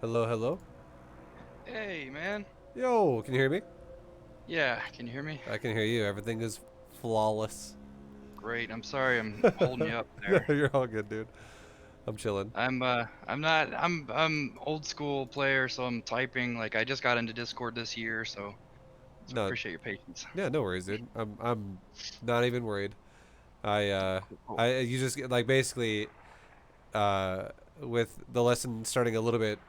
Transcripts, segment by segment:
Hello, hello. Hey, man. Yo, can you hear me? Yeah, can you hear me? I can hear you. Everything is flawless. Great. I'm sorry I'm holding you up No, there. you're all good, dude. I'm chilling. I'm not I'm old school player, so I'm typing. Like I just got into Discord this year, so No, appreciate your patience. yeah, no worries, dude. I'm not even worried. I Cool, cool. I you just like basically uh with the lesson starting a little bit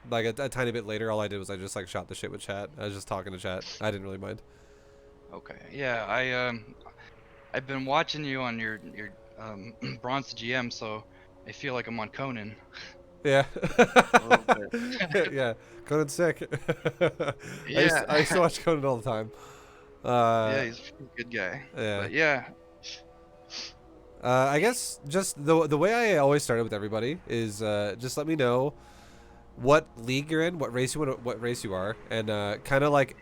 like a tiny bit later, all I did was I just like shot the shit with chat. I was just talking to chat. I didn't really mind. Okay. Yeah, I've been watching you on your Bronze GM, so I feel like I'm on Conan Yeah. a little bit. Yeah. Conan's sick. Yeah. I used to watch Conan all the time. Yeah, Uh he's a good guy. yeah. But yeah, I guess just the way I always started with everybody is just let me know what league you're in, what race you are, and kind of like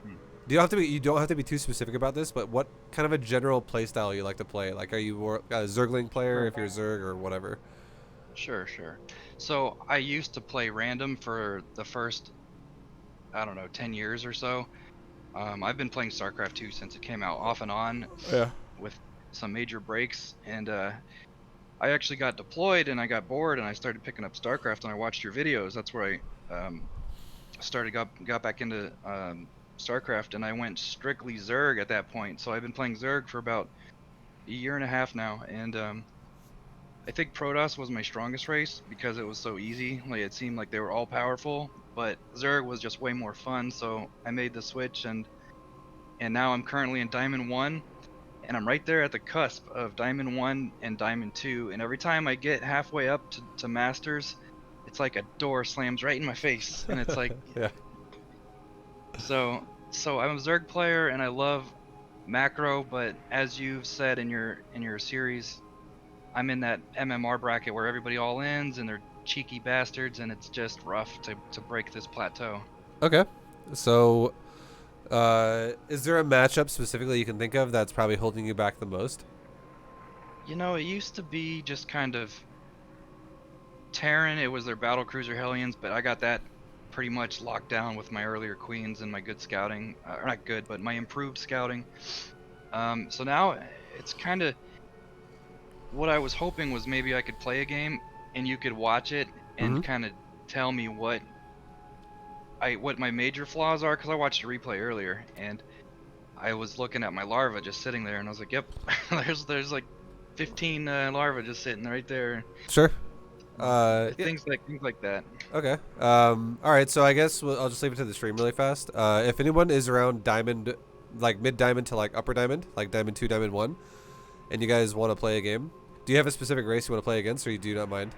you don't have to be too specific about this, but what kind of a general play style you like to play? Like, are you more a Zergling player sure. if you're Zerg or whatever? Sure, sure. So I used to play random for the first, I don't know, 10 years or so. I've been playing StarCraft 2 since it came out, off and on, Yeah. with some major breaks. And I actually got deployed and I got bored and I started picking up StarCraft and I watched your videos. That's where I got back into StarCraft, and I went strictly Zerg at that point. So I've been playing Zerg for about a year and a half now, and I think Protoss was my strongest race because it was so easy. Like it seemed like they were all powerful, but Zerg was just way more fun. So I made the switch, and now I'm currently in Diamond 1, and I'm right there at the cusp of Diamond 1 and Diamond 2. And every time I get halfway up to Masters, it's like a door slams right in my face, and it's like Yeah. so I'm a Zerg player and I love macro, but as you've said in your series, I'm in that MMR bracket where everybody all ends and they're cheeky bastards, and it's just rough to break this plateau. Okay. So, is there a matchup specifically you can think of that's probably holding you back the most? You know, it used to be just kind of Terran. It was their battle cruiser Hellions, but I got that pretty much locked down with my earlier queens and my good scouting, or not good, but my improved scouting. So now it's kind of what I was hoping was maybe I could play a game and you could watch it Mm-hmm. and kind of tell me what my major flaws are, because I watched a replay earlier and I was looking at my larva just sitting there, and I was like, "Yep, there's like 15 larvae just sitting right there." Sure. Yeah. Things like that. Okay. All right. So I guess I'll just leave it to the stream really fast. If anyone is around diamond, like mid diamond to like upper diamond, like diamond two, diamond one, and you guys want to play a game, do you have a specific race you want to play against, or you do not mind?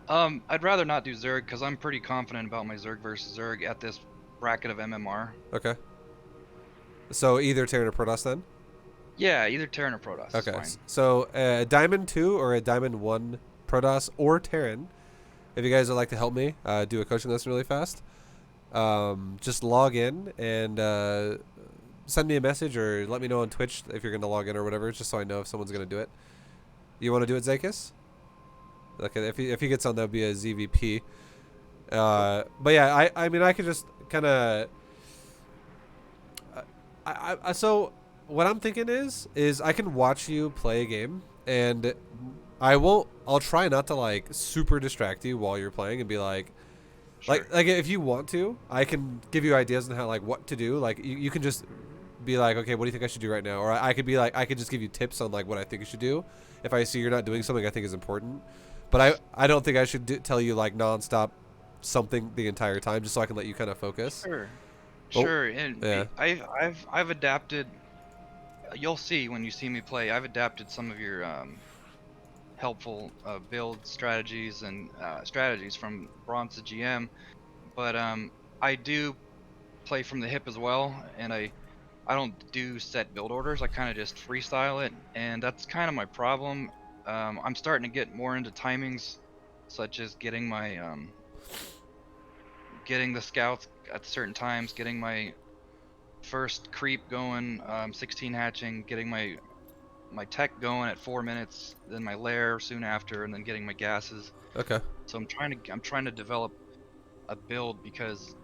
I'd rather not do Zerg because I'm pretty confident about my Zerg versus Zerg at this bracket of MMR. Okay. So either Terran or Protoss then. Yeah, either Terran or Protoss is Okay. fine. So a diamond two or a diamond one Protoss or Terran. If you guys would like to help me do a coaching lesson really fast, just log in and send me a message or let me know on Twitch if you're going to log in or whatever, just so I know if someone's going to do it. You want to do it, Zakis? Okay, if he gets on, that would be a ZvP. Cool. But yeah, I mean, I could just kind of. So what I'm thinking is I can watch you play a game and I won't. I'll try not to like super distract you while you're playing and be like, Sure. like if you want to, I can give you ideas on how like what to do. Like you can just be like, okay, what do you think I should do right now? Or I could be like, I could just give you tips on like what I think you should do if I see you're not doing something I think is important. But I don't think I should tell you like nonstop something the entire time just so I can let you kind of focus. Sure. Oh, Sure. And yeah. I've adapted. You'll see when you see me play. I've adapted some of your helpful build strategies and strategies from Bronze to GM, but I do play from the hip as well, and I don't do set build orders. I kind of just freestyle it, and that's kind of my problem. I'm starting to get more into timings, such as getting the scouts at certain times, getting my first creep going, 16 hatching, getting my tech going at 4 minutes, then my lair soon after, and then getting my gases. Okay. So I'm trying to develop a build, because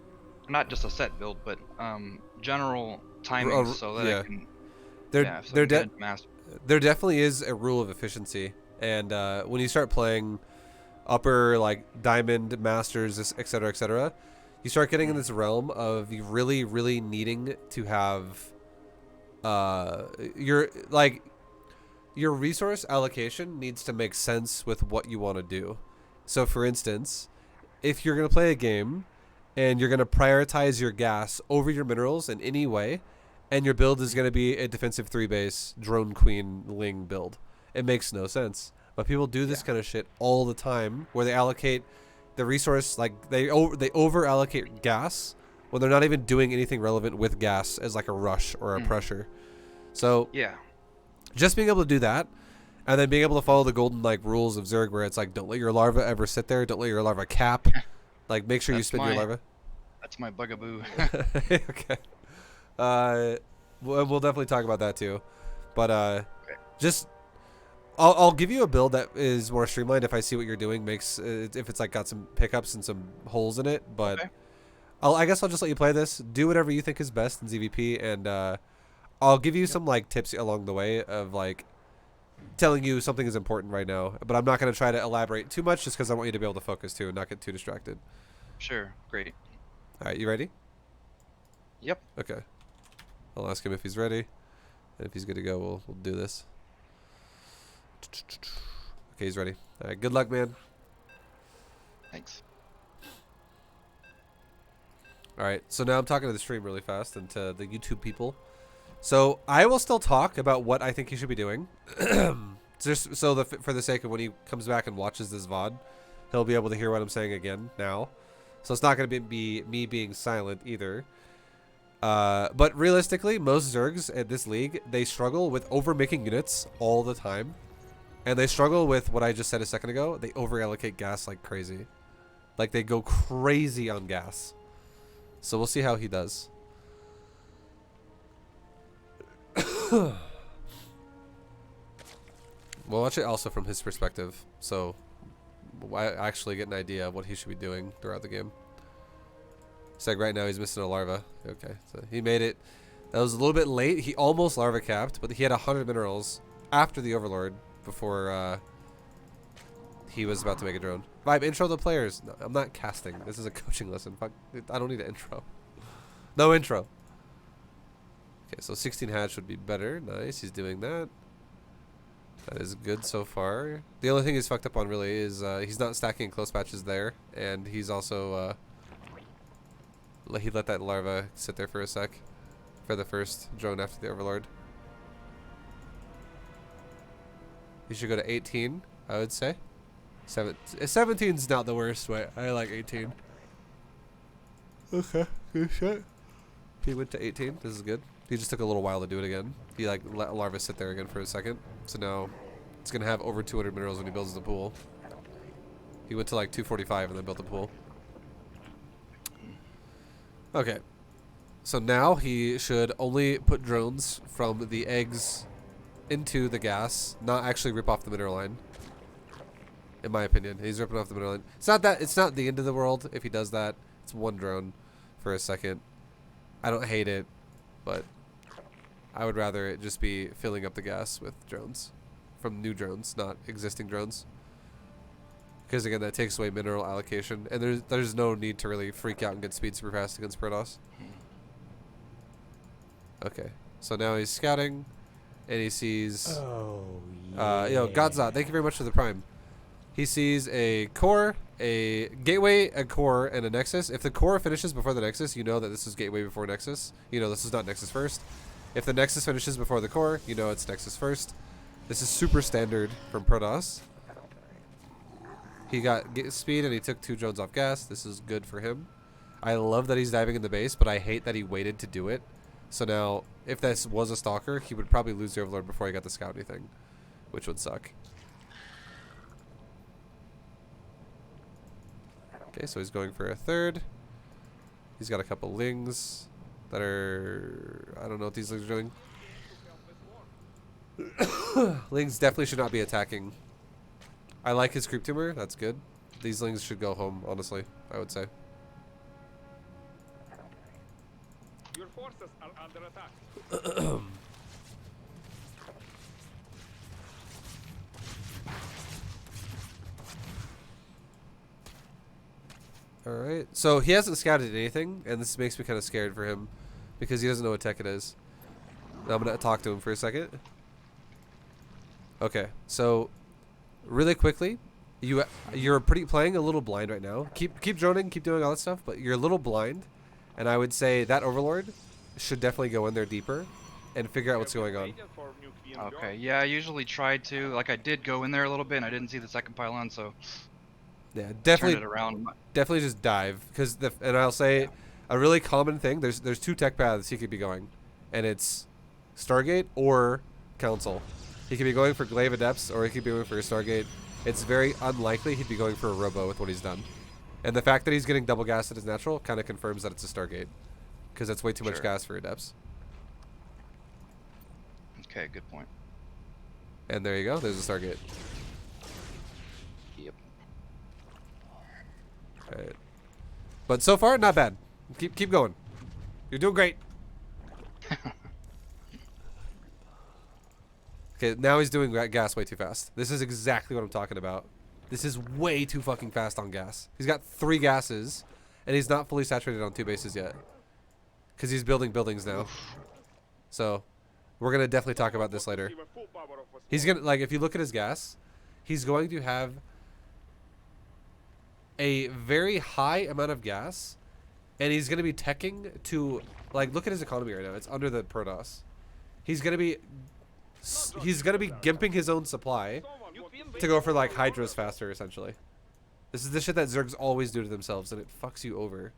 not just a set build, but general timings, so that I Yeah, can, there yeah, so I there can get de- into master. there definitely is a rule of efficiency, and when you start playing upper like diamond masters, etc., you start getting in this realm of you really needing to have your like your resource allocation needs to make sense with what you want to do. So for instance, if you're going to play a game and you're going to prioritize your gas over your minerals in any way, and your build is going to be a defensive 3-base drone queen ling build, it makes no sense. But people do this Yeah. kind of shit all the time, where they allocate the resource, like they over allocate gas when they're not even doing anything relevant with gas as like a rush or a pressure. So Yeah. just being able to do that, and then being able to follow the golden like rules of Zerg, where it's like, don't let your larva ever sit there, don't let your larva cap, like make sure you spin your larva. That's my bugaboo. Okay. We'll definitely talk about that too, but Okay. just I'll give you a build that is more streamlined if I see what you're doing makes if it's like got some pickups and some holes in it. But Okay. I guess I'll just let you play this. Do whatever you think is best in ZvP, and I'll give you some like tips along the way of like telling you something is important right now. But I'm not going to try to elaborate too much just because I want you to be able to focus too and not get too distracted. Sure. Great. All right, you ready? Yep. Okay. I'll ask him if he's ready, and if he's good to go, we'll do this. Okay, he's ready. All right, good luck, man. Thanks. All right, so now I'm talking to the stream really fast and to the YouTube people. So I will still talk about what I think he should be doing, just so for the sake of when he comes back and watches this VOD, he'll be able to hear what I'm saying again now. So it's not going to be me being silent either. But realistically, most Zergs at this league, they struggle with over-making units all the time. And they struggle with what I just said a second ago. They over-allocate gas like crazy. Like, they go crazy on gas. So we'll see how he does. We'll watch it also from his perspective. So I actually get an idea of what he should be doing throughout the game. It's like right now he's missing a larva. Okay, so he made it. That was a little bit late. He almost larva capped, but he had 100 minerals after the Overlord before he was about to make a drone. ViBE, intro the players. No, I'm not casting. This is a coaching lesson. Fuck, I don't need an intro. No intro. Okay, so 16 hatch would be better. Nice, he's doing that. That is good so far. The only thing he's fucked up on really is he's not stacking close patches there, and he's also he let that larva sit there for a sec for the first drone after the Overlord. You should go to 18, I would say. 17's not the worst way. I like 18. Okay, good shit. He went to 18. This is good. He just took a little while to do it again. He like let larva sit there again for a second. So now it's gonna have over 200 minerals when he builds the pool. He went to like 245 and then built the pool. Okay. So now he should only put drones from the eggs into the gas, not actually rip off the mineral line. In my opinion, he's ripping off the mineral line. It's not the end of the world if he does that. It's one drone for a second. I don't hate it, but I would rather it just be filling up the gas with drones from new drones, not existing drones. Because again, that takes away mineral allocation, and there's no need to really freak out and get speed super fast against Protoss. Okay, so now he's scouting, and he sees. Oh yeah. Yo, Godzilla, thank you very much for the prime. He sees a core, a gateway, a core, and a nexus. If the core finishes before the nexus, you know that this is gateway before nexus. You know this is not nexus first. If the nexus finishes before the core, you know it's nexus first. This is super standard from Protoss. He got speed and he took 2 drones off gas. This is good for him. I love that he's diving in the base, but I hate that he waited to do it. So now, if this was a stalker, he would probably lose the Overlord before he got the scout anything, which would suck. Okay, so he's going for a third. He's got a couple lings that are... I don't know what these lings are doing. Lings definitely should not be attacking. I like his creep tumor. That's good. These lings should go home, honestly, I would say. Your forces are under attack. Alright, so he hasn't scouted anything, and this makes me kind of scared for him because he doesn't know what tech it is. Now I'm going to talk to him for a second. Okay, so really quickly, you're playing a little blind right now. Keep droning, keep doing all that stuff, but you're a little blind, and I would say that Overlord should definitely go in there deeper and figure out what's going on. Okay, yeah, I usually try to. Like, I did go in there a little bit, and I didn't see the second pylon, so Yeah, turned definitely. it around. Definitely just dive, because and I'll say a really common thing. There's two tech paths he could be going, and it's Stargate or Council. He could be going for Glaive Adepts, or he could be going for a Stargate. It's very unlikely he'd be going for a Robo with what he's done, and the fact that he's getting double gas at his natural kind of confirms that it's a Stargate, because that's way too much gas for Adepts. Okay, good point. And there you go. There's a Stargate. Yep. Alright. But so far, not bad. Keep going. You're doing great. Okay, now he's doing gas way too fast. This is exactly what I'm talking about. This is way too fucking fast on gas. He's got 3 gases, and he's not fully saturated on 2 bases yet. Because he's building buildings now. So, we're going to definitely talk about this later. He's going to, like, if you look at his gas, he's going to have a very high amount of gas, and he's going to be teching to, like, look at his economy right now. It's under the Protoss. He's going to be gimping his own supply to go for, like, Hydras faster, essentially. This is the shit that Zergs always do to themselves, and it fucks you over.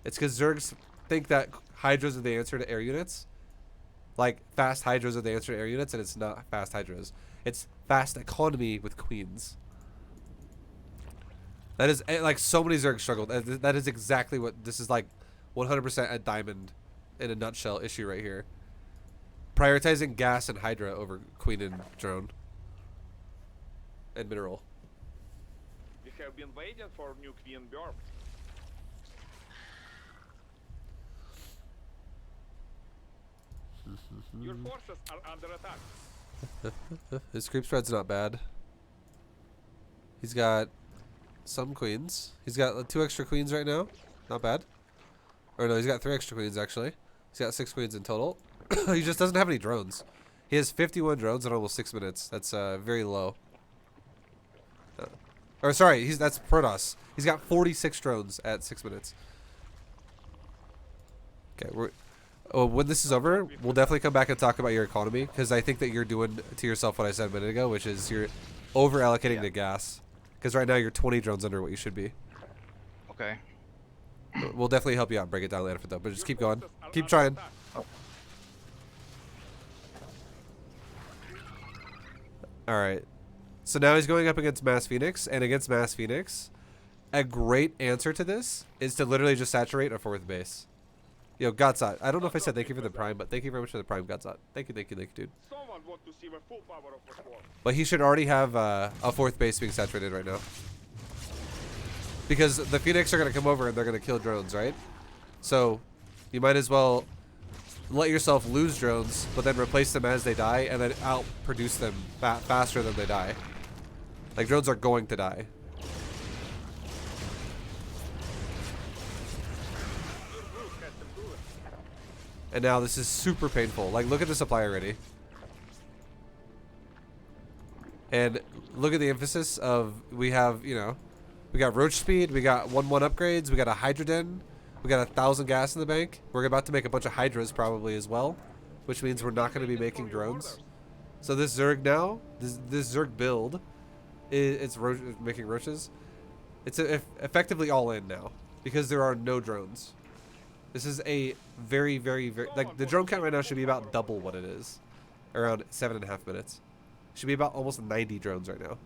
It's because Zergs think that Hydras are the answer to air units. Like, fast Hydras are the answer to air units, and it's not fast Hydras. It's fast economy with Queens. That is, like, so many Zergs struggled. That is exactly what, this is like 100% a Diamond in a nutshell issue right here. Prioritizing gas and Hydra over Queen and Drone. And Mineral. We have been waiting for new Queen Burp. Your forces are under attack. His creep spread's not bad. He's got some queens. He's got 2 extra queens right now. Not bad. Or no, he's got 3 extra queens actually. He's got 6 queens in total. He just doesn't have any drones. He has 51 drones in almost 6 minutes. That's very low. Or sorry, that's Protoss. He's got 46 drones at 6 minutes. Okay, when this is over, we'll definitely come back and talk about your economy, because I think that you're doing to yourself what I said a minute ago, which is you're over allocating to gas. Because right now you're 20 drones under what you should be. Okay. We'll definitely help you out and break it down later, though. But just keep going. Keep trying. Oh. Alright. So now he's going up against Mass Phoenix, and against Mass Phoenix, a great answer to this is to literally just saturate a 4th base. Yo, Godsot. I don't know if I said thank you for the Prime, but thank you very much for the Prime, Godsot. Thank you, dude. Someone want to see the full power of the swarm. But he should already have a 4th base being saturated right now. Because the Phoenix are going to come over and they're going to kill drones, right? So, you might as well let yourself lose drones, but then replace them as they die, and then outproduce them faster than they die. Like, drones are going to die. And now this is super painful. Like, look at the supply already. And look at the emphasis of, we have, you know, we got roach speed, we got 1-1 upgrades, we got a Hydroden, we got 1,000 gas in the bank. We're about to make a bunch of Hydras probably as well, which means we're not going to be making drones. So this Zerg now, this Zerg build, it's making roaches. It's effectively all in now, because there are no drones. This is a very, like, the drone count right now should be about double what it is. Around 7.5 minutes. Should be about almost 90 drones right now.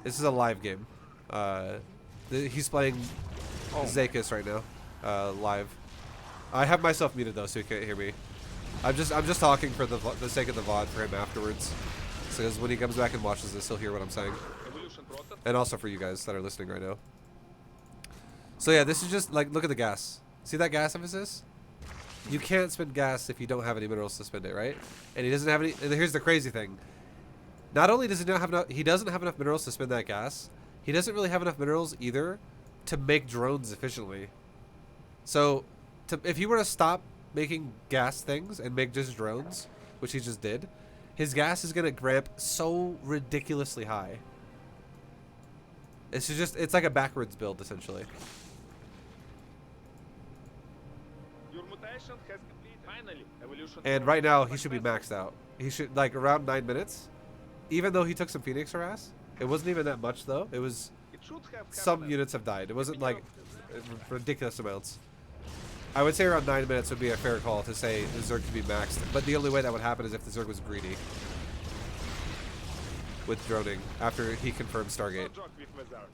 This is a live game. He's playing Zakis right now, live. I have myself muted though, so you can't hear me. I'm just talking for the sake of the VOD for him afterwards. Because when he comes back and watches this, he'll hear what I'm saying. Evolution process. and also for you guys that are listening right now. So yeah, this is just like, look at the gas. See that gas emphasis? You can't spend gas if you don't have any minerals to spend it, right? And he doesn't have any. And here's the crazy thing. Not only does he not have enough, he doesn't have enough minerals to spend that gas. He doesn't really have enough minerals either to make drones efficiently. So, if he were to stop making gas things and make just drones, which he just did, his gas is gonna ramp so ridiculously high. It's like a backwards build essentially. Your mutation has completed. Finally, evolution. And right now he should be maxed out. He should, like, around 9 minutes. Even though he took some Phoenix harass, it wasn't even that much though. It was It should have some happened. units have died. It wasn't like ridiculous amounts. I would say around 9 minutes would be a fair call to say the Zerg could be maxed. But the only way that would happen is if the Zerg was greedy with droning after he confirmed No Stargate joke with Wizard.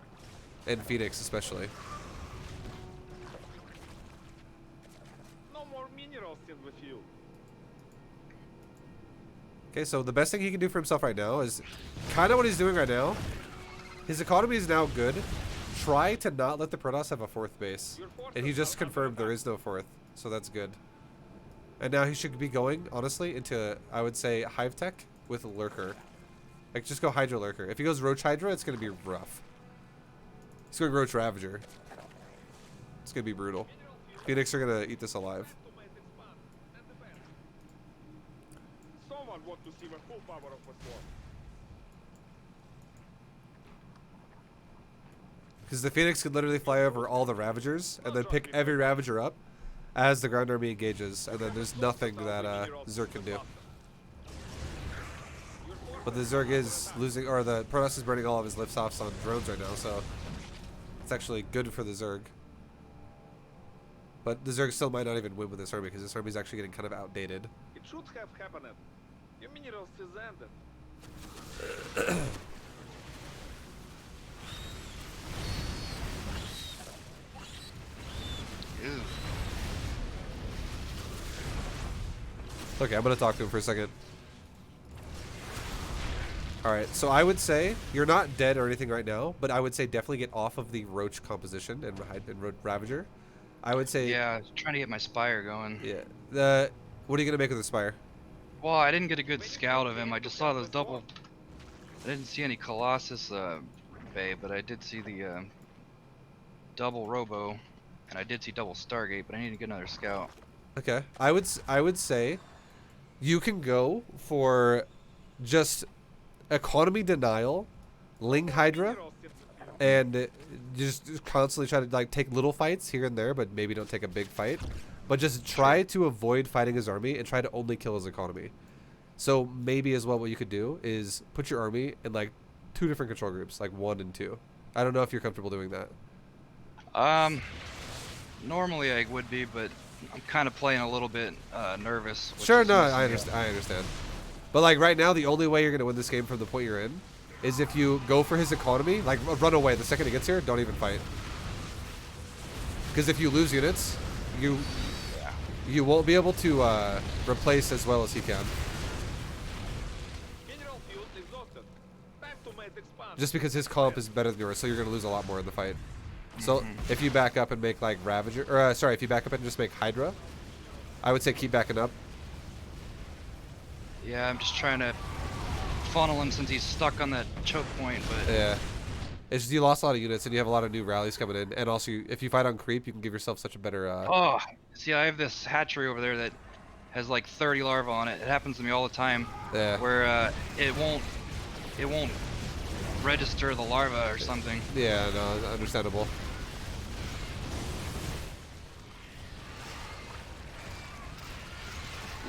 and Phoenix especially. No more minerals in the field. Okay, so the best thing he can do for himself right now is kind of what he's doing right now. His economy is now good. Try to not let the Protoss have a 4th base. And he just confirmed there is no 4th, so that's good. And now he should be going, honestly, into, I would say, Hive Tech with Lurker. Like, just go Hydra Lurker. If he goes Roach Hydra, it's going to be rough. He's going Roach Ravager. It's going to be brutal. Phoenix are going to eat this alive. Someone want to see the full power of the swarm. Because the Phoenix could literally fly over all the Ravagers and then pick every Ravager up as the ground army engages. And then there's nothing that Zerg can do. But the Zerg is losing, or the Protoss is burning all of his liftoffs on drones right now, so it's actually good for the Zerg. But the Zerg still might not even win with this army because this army is actually getting kind of outdated. It should have happened. Your minerals is ended. Ew. Okay, I'm going to talk to him for a second. Alright, so I would say, you're not dead or anything right now, but I would say definitely get off of the Roach composition and Ravager. I would say... Yeah, I was trying to get my Spire going. Yeah. What are you going to make with the Spire? Well, I didn't get a good scout of him. I just saw those double... I didn't see any Colossus Bay, but I did see the double Robo, and I did see double Stargate, but I need to get another scout. Okay. I would say you can go for just economy denial, Ling Hydra, Minerals in the field. and just constantly try to like take little fights here and there, but maybe don't take a big fight. But just try to avoid fighting his army and try to only kill his economy. So maybe as well what you could do is put your army in like 2 different control groups, like 1 and 2. I don't know if you're comfortable doing that. Normally I would be, but I'm kind of playing a little bit nervous. with Sure, this no, missing I guy. understand. I understand. But like right now, the only way you're gonna win this game from the point you're in is if you go for his economy, like run away. The second he gets here, don't even fight. Because if you lose units, you won't be able to replace as well as he can. Mineral field exhausted. Time to make expand. Just because his comp is better than yours, so you're gonna lose a lot more in the fight. So if you back up and make like Ravager, or sorry, if you back up and just make Hydra, I would say keep backing up. Yeah, I'm just trying to funnel him since he's stuck on that choke point, but Yeah. It's just you lost a lot of units and you have a lot of new rallies coming in, and also if you fight on creep, you can give yourself such a better. oh, see, I have this hatchery over there that has like 30 larvae on it. It happens to me all the time, Yeah. where it won't register the larva or something. Yeah, no, understandable.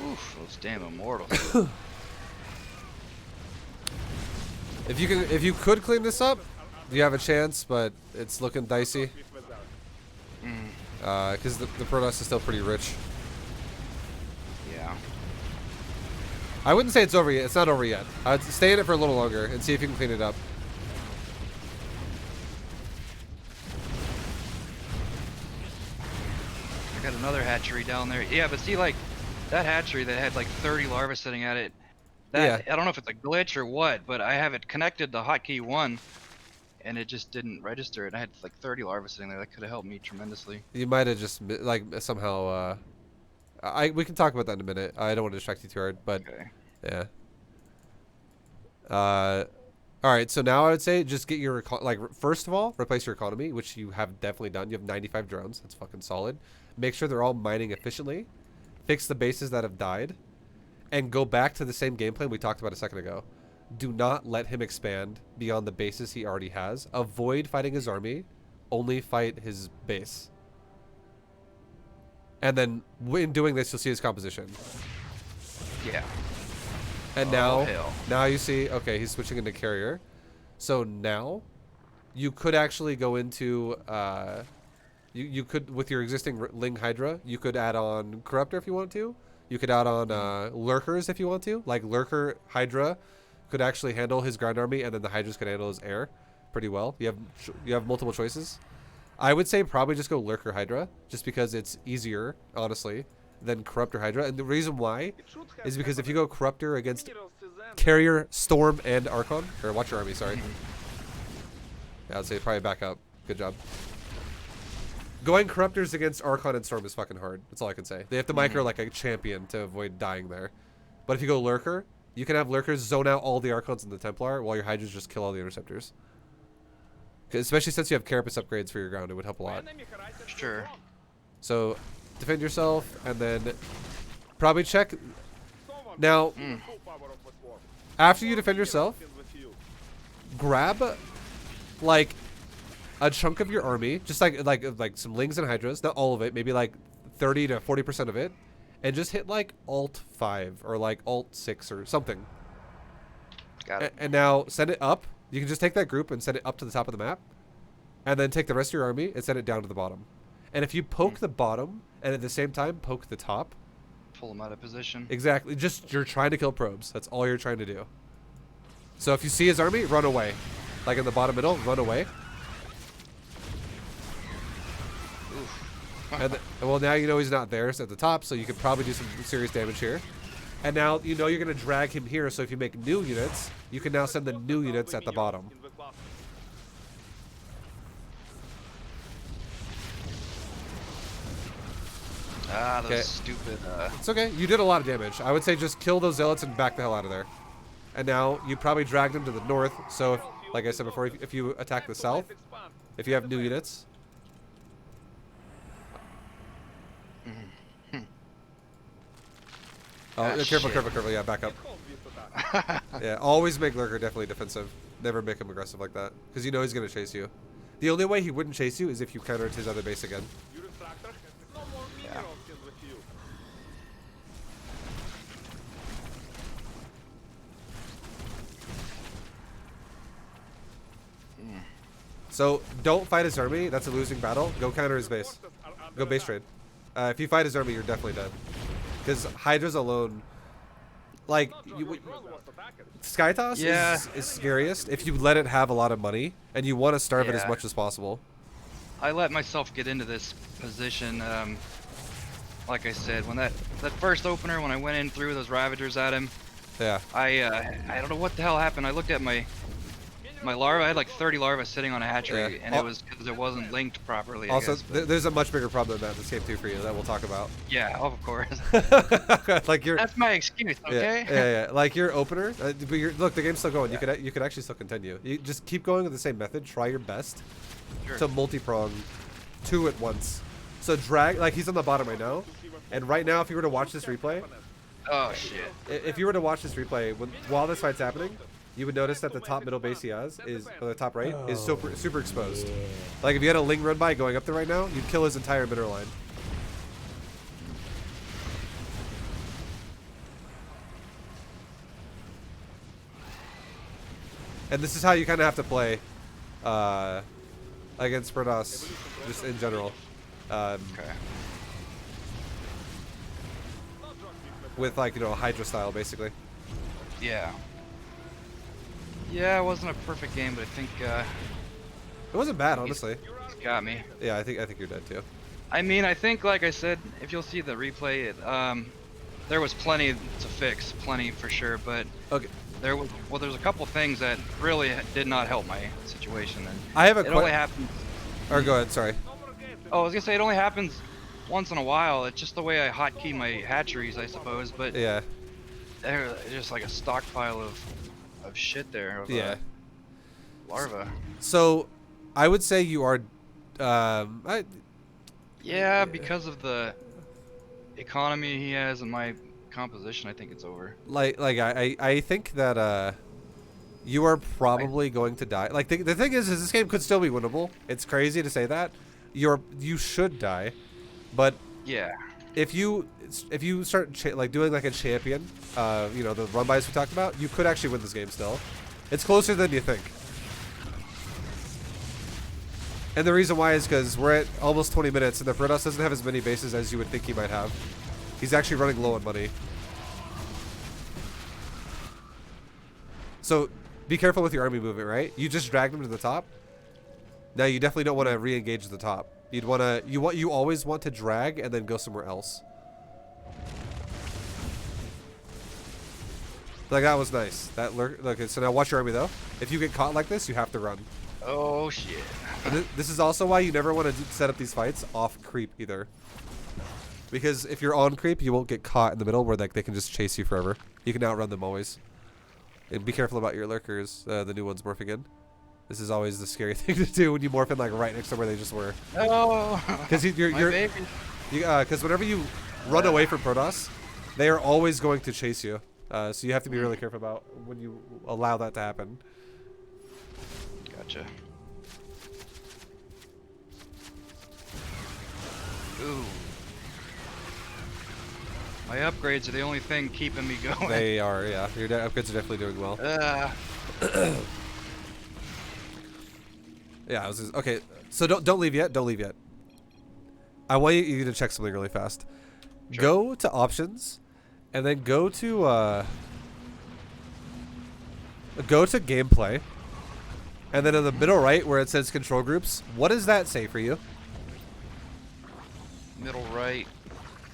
Oof, those damn immortals. If you could clean this up, you have a chance, but it's looking dicey. With Wizard. Because the Protoss is still pretty rich. Yeah. I wouldn't say it's over yet. It's not over yet. I'd stay in it for a little longer and see if you can clean it up. I got another hatchery down there. Yeah, but see, like, that hatchery that had like 30 larvae sitting at it, that, Yeah. I don't know if it's a glitch or what, but I have it connected to hotkey 1, and it just didn't register. And I had like 30 larvae sitting there. That could have helped me tremendously. You might have just like somehow. We can talk about that in a minute. I don't want to distract you too hard, but Okay. yeah. All right. So now I would say just get your first of all replace your economy, which you have definitely done. You have 95 drones. That's fucking solid. Make sure they're all mining efficiently. Fix the bases that have died, and go back to the same game plan we talked about a second ago. Do not let him expand beyond the bases he already has. Avoid fighting his army. Only fight his base. And then in doing this, you'll see his composition. Yeah. And Oh, now you see, okay, he's switching into carrier. So now you could actually go into, you could, with your existing Ling Hydra, you could add on Corruptor if you want to. You could add on Lurkers if you want to. Like Lurker Hydra could actually handle his ground army, and then the Hydras could handle his air pretty well. You have multiple choices. I would say probably just go Lurker Hydra, just because it's easier, honestly, than Corruptor Hydra. And the reason why is because if you go Corruptor against Carrier, Storm, and Archon, or watch your army, sorry. Yeah, I'd say probably back up. Good job. Going Corruptors against Archon and Storm is fucking hard. That's all I can say. They have to micro like a champion to avoid dying there. But if you go Lurker, you can have Lurkers zone out all the Archons and the Templar, while your Hydras just kill all the Interceptors. Especially since you have Carapace upgrades for your ground, it would help a lot. Sure. So, defend yourself, and then probably check. Now, after you defend yourself, grab like a chunk of your army, just like some Lings and Hydras, not all of it, maybe like 30 to 40% of it, and just hit like Alt 5 or like Alt 6 or something. Got it. And now send it up. You can just take that group and send it up to the top of the map, and then take the rest of your army and send it down to the bottom. And if you poke the bottom and at the same time poke the top, Pull them out of position. exactly, just you're trying to kill probes. That's all you're trying to do. So if you see his army, run away. Like in the bottom middle, run away. And well, now you know he's not there, so at the top, so you could probably do some serious damage here. And now you know you're going to drag him here, so if you make new units, you can now send the new units at the bottom. Ah, those Okay. stupid. It's okay. You did a lot of damage. I would say just kill those zealots and back the hell out of there. And now you probably dragged them to the north, so if, like I said before, if you attack the south, if you have new units, oh, careful, careful, yeah, back up. Yeah, always make Lurker definitely defensive. Never make him aggressive like that, because you know he's going to chase you. The only way he wouldn't chase you is if you countered his other base again. Yeah. So don't fight his army. That's a losing battle. Go counter his base. Go base trade. If you fight his army, you're definitely dead. Because Hydras alone, like Skytoss is scariest if you let it have a lot of money and you want to starve it as much as possible. I let myself get into this position. Like I said, when that first opener, when I went in through those Ravagers at him, Yeah. I don't know what the hell happened. I looked at my larva. I had like 30 larvae sitting on a hatchery, and it was because it wasn't linked properly. Also, I guess, there's a much bigger problem than that in this game too for you that we'll talk about. yeah, of course. Like your That's my excuse, okay? yeah. Like your opener, but look, the game's still going. You could actually still continue. You just keep going with the same method. Try your best Sure. to multi-prong 2 at once. So drag, like he's on the bottom right now, and right now if you were to watch this replay, Oh shit. if you were to watch this replay while this fight's happening, you would notice that the top middle base he has is, or the top right, is super exposed. Like if you had a Ling run by going up there right now, you'd kill his entire middle line. And this is how you kind of have to play against Protoss, just in general. Okay. With like, you know, a Hydra style, basically. Yeah. Yeah, it wasn't a perfect game, but I think It wasn't bad, honestly. it's got me. Yeah, I think you're dead too. I mean, I think, like I said, if you'll see the replay, there was plenty to fix, plenty for sure. But Okay. there's a couple things that really did not help my situation, and I have a it only happens. Or go ahead. Sorry. Oh, I was gonna say it only happens once in a while. It's just the way I hotkey my hatcheries, I suppose. But Yeah. there's just like a stockpile of shit there. Of, Yeah. larva. So, I would say you are. Yeah, because of the economy he has and my composition, I think it's over. I think that you are probably going to die. Like the thing is this game could still be winnable. It's crazy to say that. You should die, but Yeah. if you start like doing like a champion, you know, the run bys we talked about, you could actually win this game still. It's closer than you think. And the reason why is because we're at almost 20 minutes, and the Protoss doesn't have as many bases as you would think he might have. He's actually running low on money. So be careful with your army movement, right? You just dragged him to the top. Now you definitely don't want to re-engage the top. You always want to drag and then go somewhere else. Like that was nice. That lurk. Okay, so now watch your army though. If you get caught like this, you have to run. Oh shit. This is also why you never want to set up these fights off creep either. Because if you're on creep, you won't get caught in the middle where like they can just chase you forever. You can outrun them always. And be careful about your lurkers, the new ones morphing in. This is always the scary thing to do when you morph in like right next to where they just were. Oh. Because because whenever you run away from Protoss, they are always going to chase you. So you have to be really careful about when you allow that to happen. Gotcha. Ooh. My upgrades are the only thing keeping me going. They are, yeah. Your upgrades are definitely doing well. Yeah, okay. So don't leave yet. Don't leave yet. I want you to check something really fast. Sure. Go to options, and then go to gameplay, and then in the middle right where it says control groups, what does that say for you? Middle right,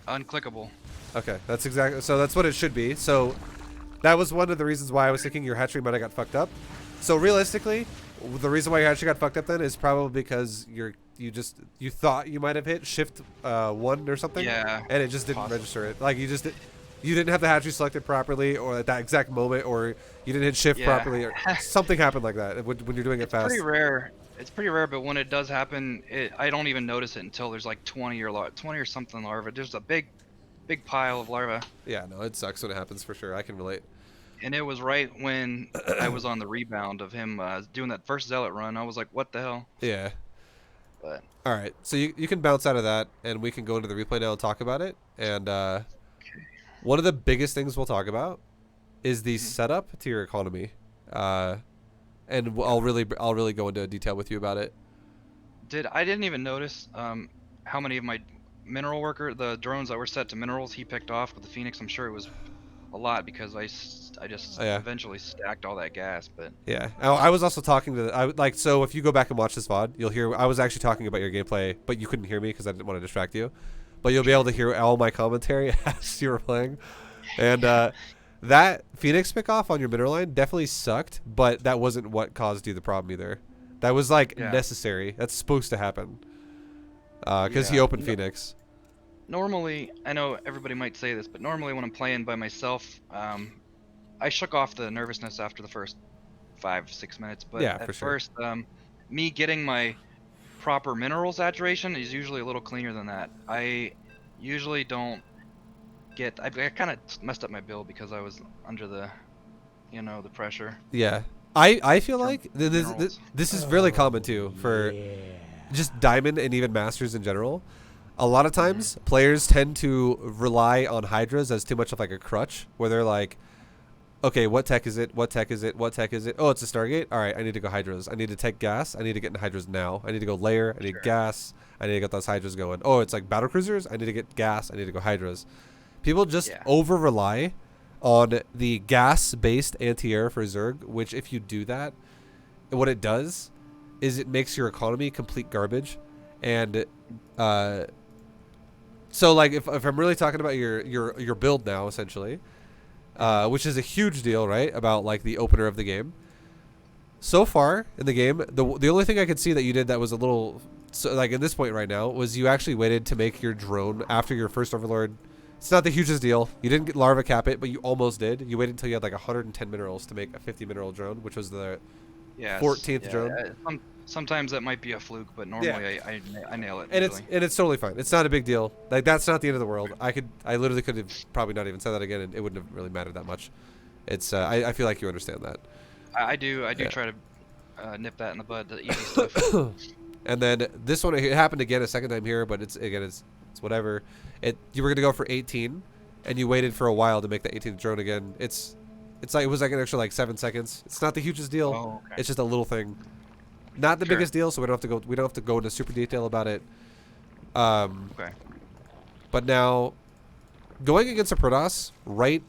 unclickable. Okay, that's exactly, so that's what it should be. So that was one of the reasons why I was thinking your hatchery might have got fucked up. So realistically, the reason why your hatchery got fucked up then is probably because you thought you might have hit shift 1 or something. Yeah. And it just didn't register it. Like you didn't have the hatchery selected properly, or at that exact moment, or you didn't hit shift properly, or something happened like that when you're doing it fast. It's pretty rare. It's pretty rare, but when it does happen, I don't even notice it until there's like 20 or something larvae. There's a big pile of larvae. Yeah, no, it sucks when it happens for sure. I can relate. And it was right when I was on the rebound of him doing that first zealot run. I was like, what the hell? Yeah. But all right, so you can bounce out of that, and we can go into the replay now and talk about it. And one of the biggest things we'll talk about is the setup to your economy, and I'll really go into detail with you about it. I didn't even notice how many of my the drones that were set to minerals he picked off with the Phoenix. I'm sure it was a lot because I just eventually stacked all that gas. But yeah, I was also talking to so if you go back and watch this VOD, you'll hear I was actually talking about your gameplay, but you couldn't hear me because I didn't want to distract you. But you'll be able to hear all my commentary as you were playing, and that Phoenix pickoff on your mineral line definitely sucked, but that wasn't what caused you the problem either. That was like necessary. That's supposed to happen because he opened Phoenix. Normally, I know everybody might say this, but normally when I'm playing by myself, I shook off the nervousness after the first 5-6 minutes. But at first, me getting my proper mineral saturation is usually a little cleaner than that. I usually don't get. I kind of messed up my build because I was under the, the pressure. Yeah, I feel like this is really common too for just Diamond and even Masters in general. A lot of times, players tend to rely on Hydras as too much of like a crutch, where they're like, okay, what tech is it? What tech is it? What tech is it? Oh, it's a Stargate? All right, I need to go Hydras. I need to take gas. I need to get in Hydras now. I need to go layer. I need gas. I need to get those Hydras going. Oh, it's like battle cruisers? I need to get gas. I need to go Hydras. People just over-rely on the gas-based anti-air for Zerg, which if you do that, what it does is it makes your economy complete garbage. And so like if I'm really talking about your build now, essentially, which is a huge deal, right? About like the opener of the game. So far in the game, the only thing I could see that you did that was a little, so like in this point right now, was you actually waited to make your drone after your first Overlord. It's not the hugest deal. You didn't get larva cap it, but you almost did. You waited until you had like 110 minerals to make a 50 mineral drone, which was the 14th drone. Sometimes that might be a fluke, but normally I nail it. And it's totally fine. It's not a big deal. Like that's not the end of the world. I literally could have probably not even said that again, and it wouldn't have really mattered that much. It's I feel like you understand that. I do try to nip that in the bud, the easy stuff. And then this one, it happened again a second time here, but it's whatever. You were gonna go for 18, and you waited for a while to make the 18th drone again. It's like it was like an extra like 7 seconds. It's not the hugest deal. Oh, okay. It's just a little thing. Not the biggest deal, so we don't have to go into super detail about it. Okay. But now, going against a Protoss, right?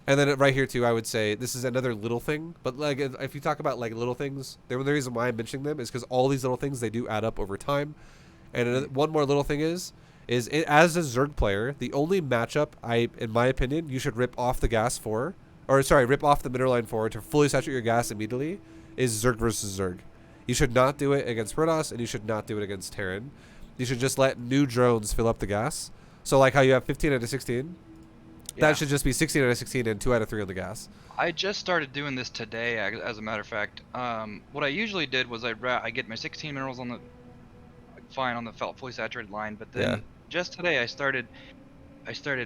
And then right here too, I would say this is another little thing. But like, if you talk about like little things, the reason why I'm mentioning them is because all these little things, they do add up over time. And one more little thing is as a Zerg player, the only matchup in my opinion, you should rip off the gas for, or sorry, rip off the mineral line for to fully saturate your gas immediately, is Zerg versus Zerg. You should not do it against Protoss, and you should not do it against Terran. You should just let new drones fill up the gas. So like how you have 15 out of 16. That should just be 16 out of 16 and 2 out of 3 on the gas. I just started doing this today, as a matter of fact. What I usually did was I get my 16 minerals on the fully saturated line, but then just today I started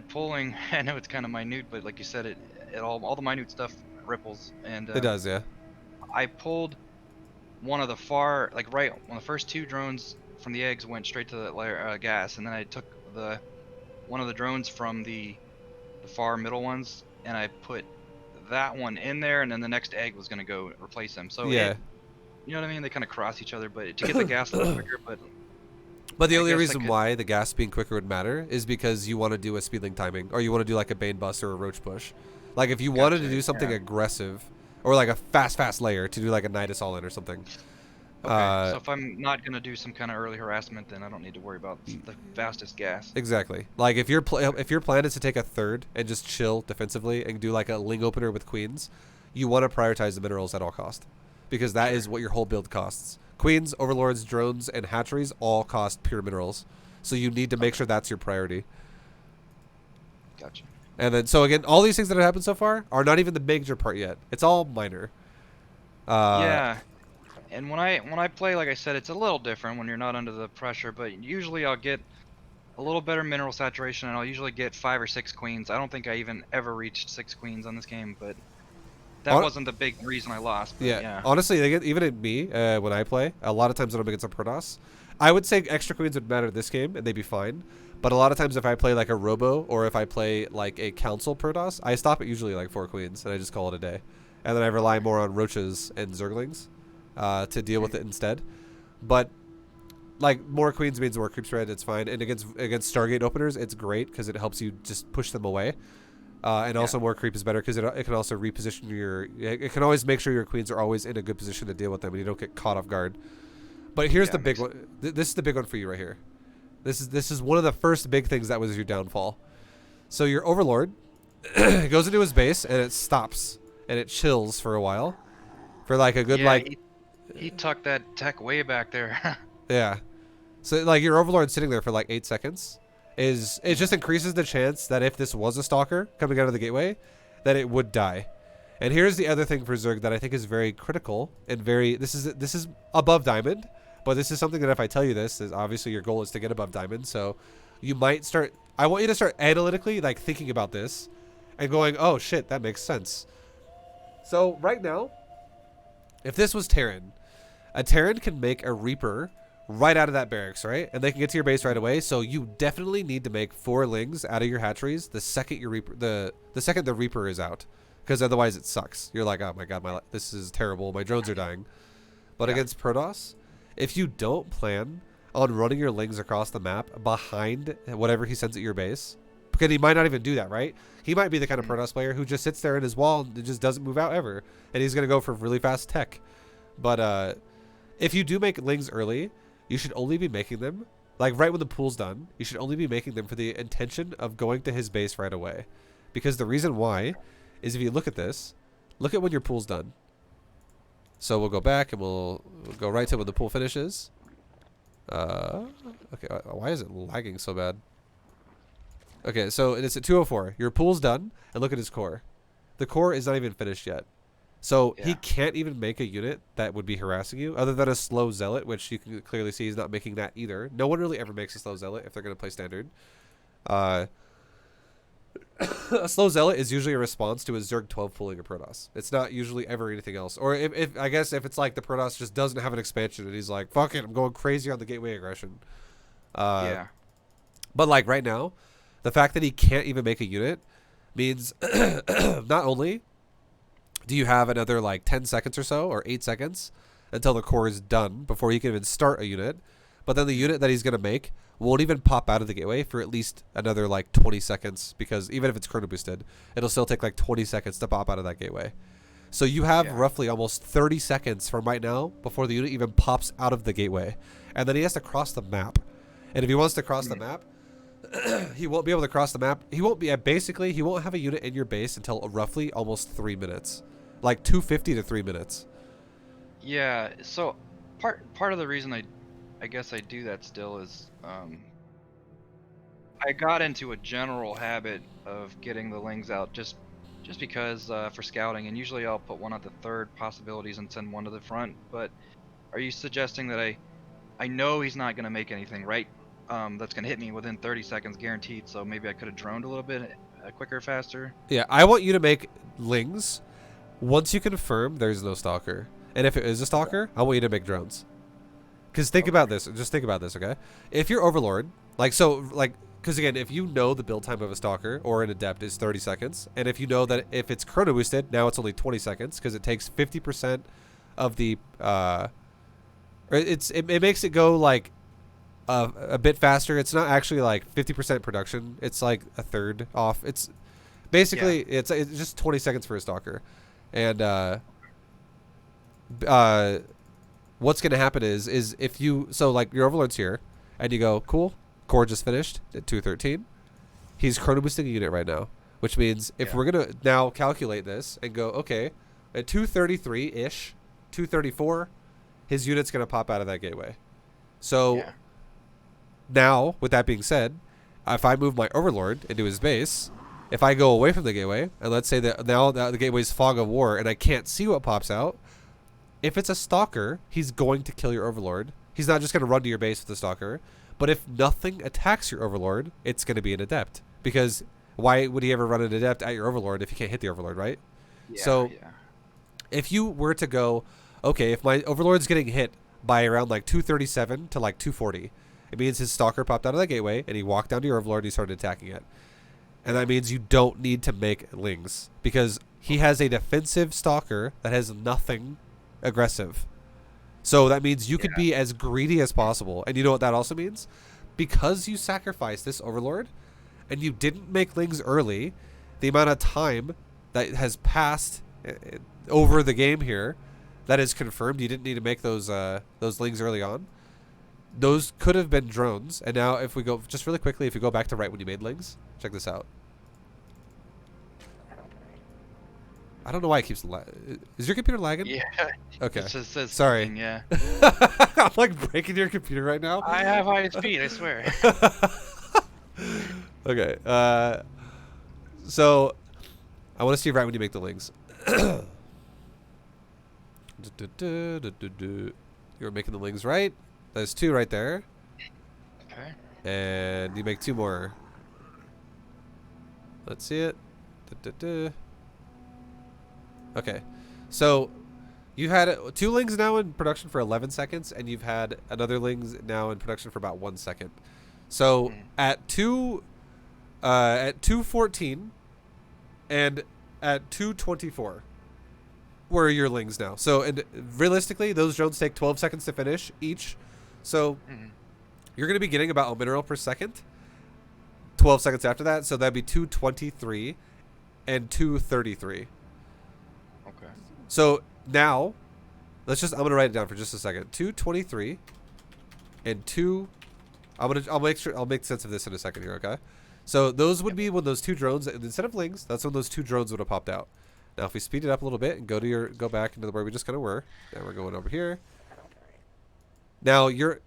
pulling. I know it's kind of minute, but like you said, all the minute stuff ripples, and it does, yeah. I pulled one of the right when the first 2 drones from the eggs went straight to the layer gas, and then I took one of the drones from the far middle ones, and I put that one in there, and then the next egg was gonna go replace them. So you know what I mean? They kind of cross each other, but to get the gas a little quicker. But the only reason why the gas being quicker would matter is because you want to do a speedling timing, or you want to do like a Bane bust or a Roach push. Like if you wanted to do something aggressive, or like a fast layer to do like a Nidus all in or something. Okay, so if I'm not gonna do some kind of early harassment, then I don't need to worry about the fastest gas. Exactly. Like if your plan is to take a third and just chill defensively and do like a Ling opener with queens, you want to prioritize the minerals at all cost, because that is what your whole build costs. Queens, overlords, drones, and hatcheries all cost pure minerals, so you need to make sure that's your priority. Gotcha. And then so again, all these things that have happened so far are not even the major part yet. It's all minor. Yeah. And when I play, like I said, it's a little different when you're not under the pressure, but usually I'll get a little better mineral saturation, and I'll usually get 5 or 6 queens. I don't think I even ever reached 6 queens on this game, but that wasn't the big reason I lost. But yeah. Honestly, even at me, when I play, a lot of times when I'm against a Protoss, I would say extra queens would matter this game, and they'd be fine. But a lot of times if I play like a Robo, or if I play like a Council Protoss, I stop at usually like 4 queens, and I just call it a day. And then I rely more on Roaches and Zerglings to deal with it instead. But like more queens means more creep spread. It's fine. And against Stargate openers, it's great because it helps you just push them away. And also more creep is better because it can also reposition it can always make sure your queens are always in a good position to deal with them and you don't get caught off guard. But here's the big one. This is the big one for you right here. This is one of the first big things that was your downfall. So your Overlord goes into his base and it stops and it chills for a while, for like a good he tucked that tech way back there. Yeah. So like your Overlord sitting there for like 8 seconds it just increases the chance that if this was a stalker coming out of the gateway, that it would die. And here's the other thing for Zerg that I think is very critical and this is above Diamond, but this is something that if I tell you this, is obviously your goal is to get above Diamond. So you might I want you to start analytically like thinking about this and going, oh shit, that makes sense. So right now, if this was Terran, a Terran can make a Reaper right out of that barracks, right? And they can get to your base right away. So you definitely need to make 4 Lings out of your hatcheries the second your Reaper, the second the Reaper is out, because otherwise it sucks. You're like, oh my god, this is terrible. My drones are dying. But against Protoss, if you don't plan on running your Lings across the map behind whatever he sends at your base, because he might not even do that, right? He might be the kind of Protoss player who just sits there in his wall and just doesn't move out ever, and he's gonna go for really fast tech. But if you do make Lings early, you should only be making them like right when the pool's done. You should only be making them for the intention of going to his base right away, because the reason why is if you look at this, look at when your pool's done. So we'll go back and we'll go right to when the pool finishes. Okay, why is it lagging so bad? Okay, so it's at 2:04. Your pool's done, and look at his core. The core is not even finished yet. So he can't even make a unit that would be harassing you, other than a slow zealot, which you can clearly see he's not making that either. No one really ever makes a slow zealot if they're going to play standard. A slow zealot is usually a response to a Zerg 12 pulling a Protoss. It's not usually ever anything else. Or if I guess if it's like the Protoss just doesn't have an expansion and he's like, fuck it, I'm going crazy on the gateway aggression. But like right now, the fact that he can't even make a unit means not only do you have another like 10 seconds or so, or 8 seconds, until the core is done before he can even start a unit, but then the unit that he's going to make won't even pop out of the gateway for at least another like 20 seconds, because even if it's chrono boosted, it'll still take like 20 seconds to pop out of that gateway. So you have roughly almost 30 seconds from right now before the unit even pops out of the gateway. And then he has to cross the map. And if he wants to cross the map, he won't be able to cross the map. He won't be basically, he won't have a unit in your base until roughly almost 3 minutes. Like 250 to 3 minutes. Yeah, so part of the reason I guess I do that still is I got into a general habit of getting the lings out just because for scouting, and usually I'll put one at the third possibilities and send one to the front. But are you suggesting that I know he's not going to make anything, right? That's going to hit me within 30 seconds guaranteed, so maybe I could have droned a little bit quicker, faster? Yeah, I want you to make lings once you confirm there's no stalker. And if it is a stalker, I want you to make drones. Because think about this. Just think about this, okay? If you're Overlord, because again, if you know the build time of a stalker or an adept is 30 seconds, and if you know that if it's chrono boosted, now it's only 20 seconds because it takes 50% of the, it makes it go like a bit faster. It's not actually like 50% production. It's like a third off. It's basically, it's just 20 seconds for a stalker. And what's going to happen is if you, so like your Overlord's here and you go, cool, core just finished at 213. He's chrono boosting a unit right now, which means if we're going to now calculate this and go, okay, at 233-ish, 234, his unit's going to pop out of that gateway. So now, with that being said, if I move my Overlord into his base, if I go away from the gateway, and let's say that now the gateway's fog of war and I can't see what pops out, if it's a stalker, he's going to kill your Overlord. He's not just going to run to your base with the stalker. But if nothing attacks your Overlord, it's going to be an adept. Because why would he ever run an adept at your Overlord if he can't hit the Overlord, right? So if you were to go, okay, if my Overlord's getting hit by around like 237 to like 240, it means his stalker popped out of that gateway and he walked down to your Overlord and he started attacking it. And that means you don't need to make lings because he has a defensive stalker that has nothing aggressive. So that means you could be as greedy as possible. And you know what that also means? Because you sacrificed this Overlord and you didn't make lings early, the amount of time that has passed over the game here that is confirmed you didn't need to make those lings early on. Those could have been drones. And now if we go, just really quickly, if you go back to right when you made lings, check this out. I don't know why it keeps is your computer lagging? Yeah. Okay. It just says sorry. Yeah. I'm like breaking your computer right now. I have high speed, I swear. Okay. So I want to see right when you make the lings. You're making the lings right. There's 2 right there. Okay. And you make 2 more. Let's see it. Okay. So you had 2 lings now in production for 11 seconds, and you've had another lings now in production for about 1 second. So at 2:14 and at 2:24 were your lings now. So and realistically, those drones take 12 seconds to finish each. So you're going to be getting about a mineral per second 12 seconds after that. So that'd be 2:23 and 2:33. Okay. So now, I'm gonna write it down for just a second. 2:23 and 2. I'll make sense of this in a second here, okay? So those would be when those 2 drones, instead of lings, that's when those 2 drones would have popped out. Now if we speed it up a little bit and go back into where we just kind of were, then we're going over here. Now you're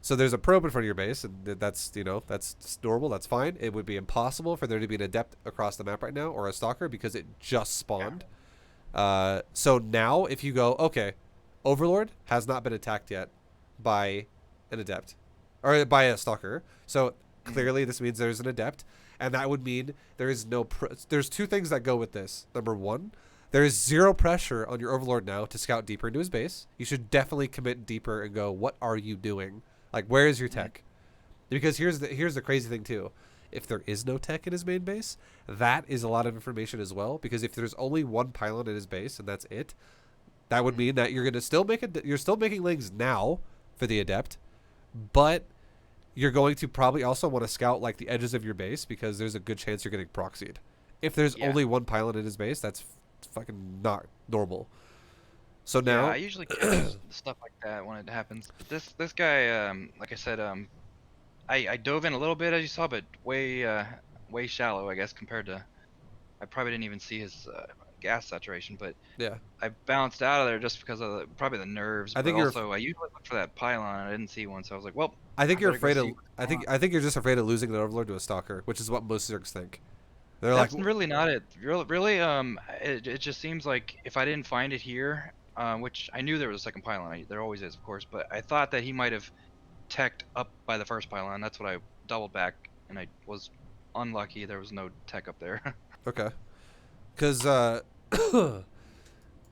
so there's a probe in front of your base, and that's, you know, that's just normal. That's fine. It would be impossible for there to be an adept across the map right now or a stalker because it just spawned. So now if you go, okay, Overlord has not been attacked yet by an adept or by a stalker. So clearly this means there's an adept, and that would mean there is no there's 2 things that go with this. Number 1, there is 0 pressure on your Overlord now to scout deeper into his base. You should definitely commit deeper and go, what are you doing? Like, where is your tech? Because here's the crazy thing too. If there is no tech in his main base, that is a lot of information as well. Because if there's only 1 pylon in his base and that's it, that would mean that you're gonna still you're still making lings now for the adept, but you're going to probably also want to scout like the edges of your base because there's a good chance you're getting proxied. If there's only 1 pylon in his base, that's fucking not normal. So now I usually catch stuff like that when it happens. But this guy, like I said, I dove in a little bit as you saw, but way shallow, I guess, compared to. I probably didn't even see his gas saturation, but yeah, I bounced out of there just because of probably the nerves. I think but also I usually look for that pylon. I didn't see one, so I was like, well. I think you're better go afraid of. see what's I going think you're just afraid of losing an Overlord to a stalker, which is what most Zergs think. They're That's like, really not it. Really, it just seems like if I didn't find it here, which I knew there was a second pylon. There always is, of course, but I thought that he might have teched up by the first pylon. That's what I doubled back, and I was unlucky. There was no tech up there. okay, because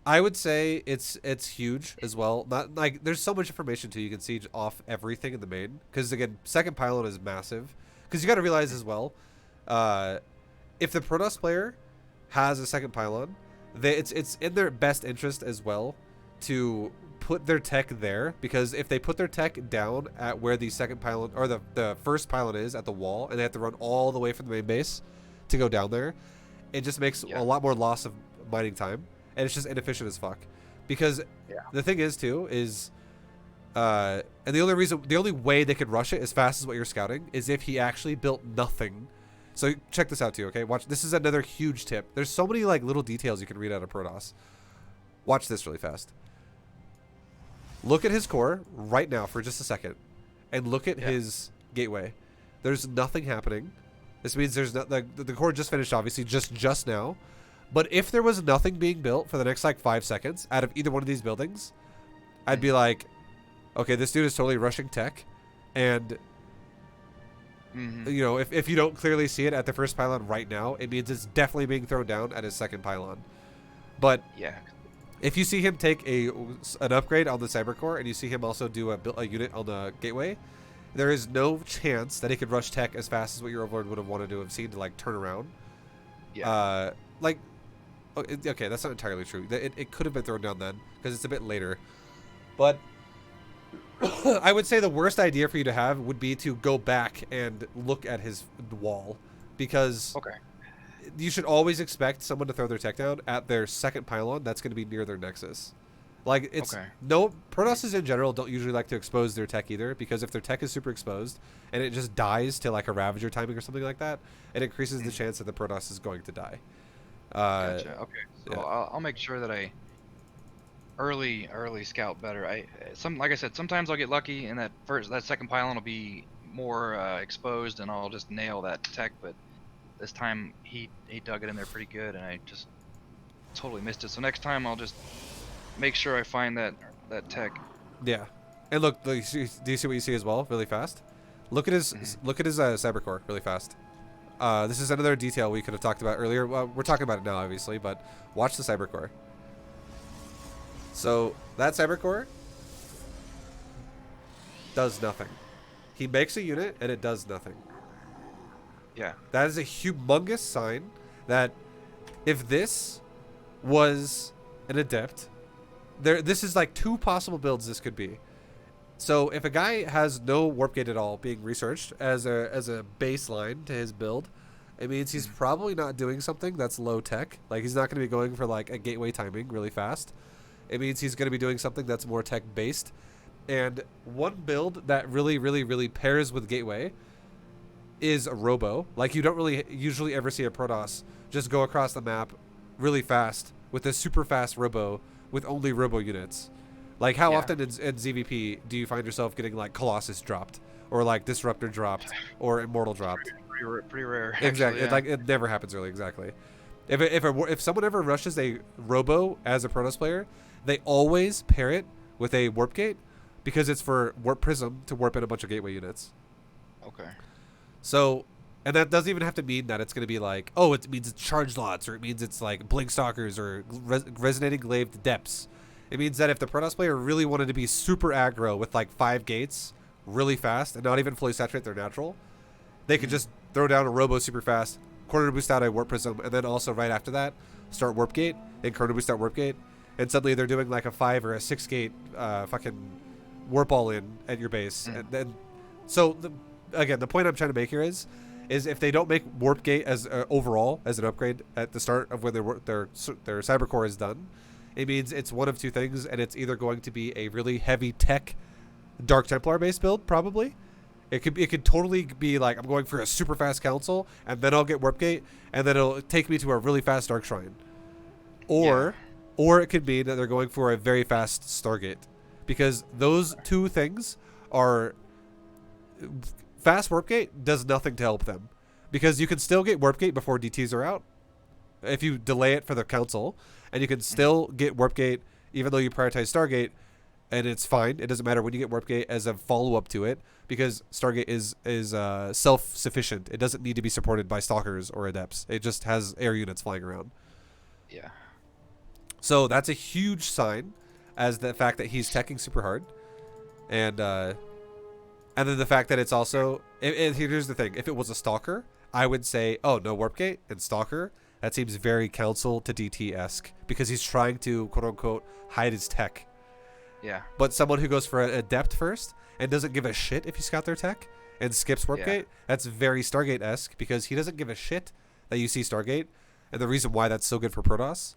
I would say it's huge as well. Not like there's so much information too. You can see off everything in the main. Because again, second pylon is massive. Because you got to realize as well, if the Protoss player has a second pylon, it's in their best interest as well to put their tech there. Because if they put their tech down at where the second pylon or the first pylon is at the wall, and they have to run all the way from the main base to go down there, it just makes a lot more loss of mining time. And it's just inefficient as fuck. Because the thing is too is and the only way they could rush it as fast as what you're scouting is if he actually built nothing. So check this out too, okay? Watch, this is another huge tip. There's so many like little details you can read out of Protoss. Watch this really fast. Look at his core right now for just a second, and look at his gateway. There's nothing happening. This means there's not the core just finished, obviously, just now. But if there was nothing being built for the next like 5 seconds out of either one of these buildings, I'd be like, okay, this dude is totally rushing tech, and you know, if you don't clearly see it at the first pylon right now, it means it's definitely being thrown down at his second pylon. But if you see him take an upgrade on the cyber core, and you see him also do a unit on the gateway, there is no chance that he could rush tech as fast as what your Overlord would have wanted to have seen to like turn around. Like, okay, that's not entirely true. It could have been thrown down then because it's a bit later. But I would say the worst idea for you to have would be to go back and look at his wall, because you should always expect someone to throw their tech down at their second pylon that's going to be near their nexus. Like, it's no Protosses in general don't usually like to expose their tech either, because if their tech is super exposed and it just dies to like a Ravager timing or something like that, it increases the chance that the Protoss is going to die. Gotcha. Okay, so I'll make sure that I early scout better. Like I said, sometimes I'll get lucky and that second pylon will be more exposed and I'll just nail that tech, but this time he dug it in there pretty good and I just totally missed it. So next time I'll just make sure I find that tech. Yeah, and look, do you see what you see as well? Really fast. Look at his cyber core really fast. This is another detail we could have talked about earlier. Well, we're talking about it now, obviously, but watch the cyber core. So that cyber core does nothing. He makes a unit and it does nothing. Yeah. That is a humongous sign that if this was an adept, this is like 2 possible builds this could be. So if a guy has no warp gate at all being researched as a baseline to his build, it means he's probably not doing something that's low tech. Like, he's not going to be going for like a gateway timing really fast. It means he's going to be doing something that's more tech based. And one build that really, really, really pairs with gateway is a robo. Like, you don't really usually ever see a Protoss just go across the map really fast with a super fast robo with only robo units. Like, how often in ZvP do you find yourself getting like Colossus dropped or like Disruptor dropped or Immortal dropped? Pretty rare. Exactly. Actually, It never happens really. Exactly. If someone ever rushes a robo as a Protoss player, they always pair it with a warp gate because it's for warp prism to warp in a bunch of gateway units. Okay. So, and that doesn't even have to mean that it's going to be like, oh, it means it's charge lots, or it means it's like blink stalkers or resonating glaved depths. It means that if the Protoss player really wanted to be super aggro with like 5 gates really fast and not even fully saturate their natural, they could just throw down a robo super fast, corner boost out a warp prism, and then also right after that start warp gate and corner boost out warp gate, and suddenly they're doing like a 5 or a 6 gate fucking warp all in at your base. And then, so again, the point I'm trying to make here is if they don't make warp gate as overall as an upgrade at the start of when their cyber core is done, it means it's one of two things, and it's either going to be a really heavy tech Dark Templar based build, probably. It could totally be like, I'm going for a super fast council, and then I'll get warp gate, and then it'll take me to a really fast Dark Shrine. Or it could mean that they're going for a very fast Stargate, because those two things are fast warp gate does nothing to help them, because you can still get warp gate before DTs are out if you delay it for the council, and you can still get warp gate even though you prioritize Stargate, and it's fine. It doesn't matter when you get warp gate as a follow up to it, because Stargate is self sufficient. It doesn't need to be supported by stalkers or adepts. It just has air units flying around. Yeah. So that's a huge sign, as the fact that he's teching super hard, and then the fact that it's also. Here's the thing: if it was a stalker, I would say, oh, no warp gate and stalker. That seems very council to DT-esque, because he's trying to quote unquote hide his tech. Yeah. But someone who goes for a adept first and doesn't give a shit if you scout their tech and skips warp gate, that's very Stargate-esque, because he doesn't give a shit that you see Stargate. And the reason why that's so good for Protoss,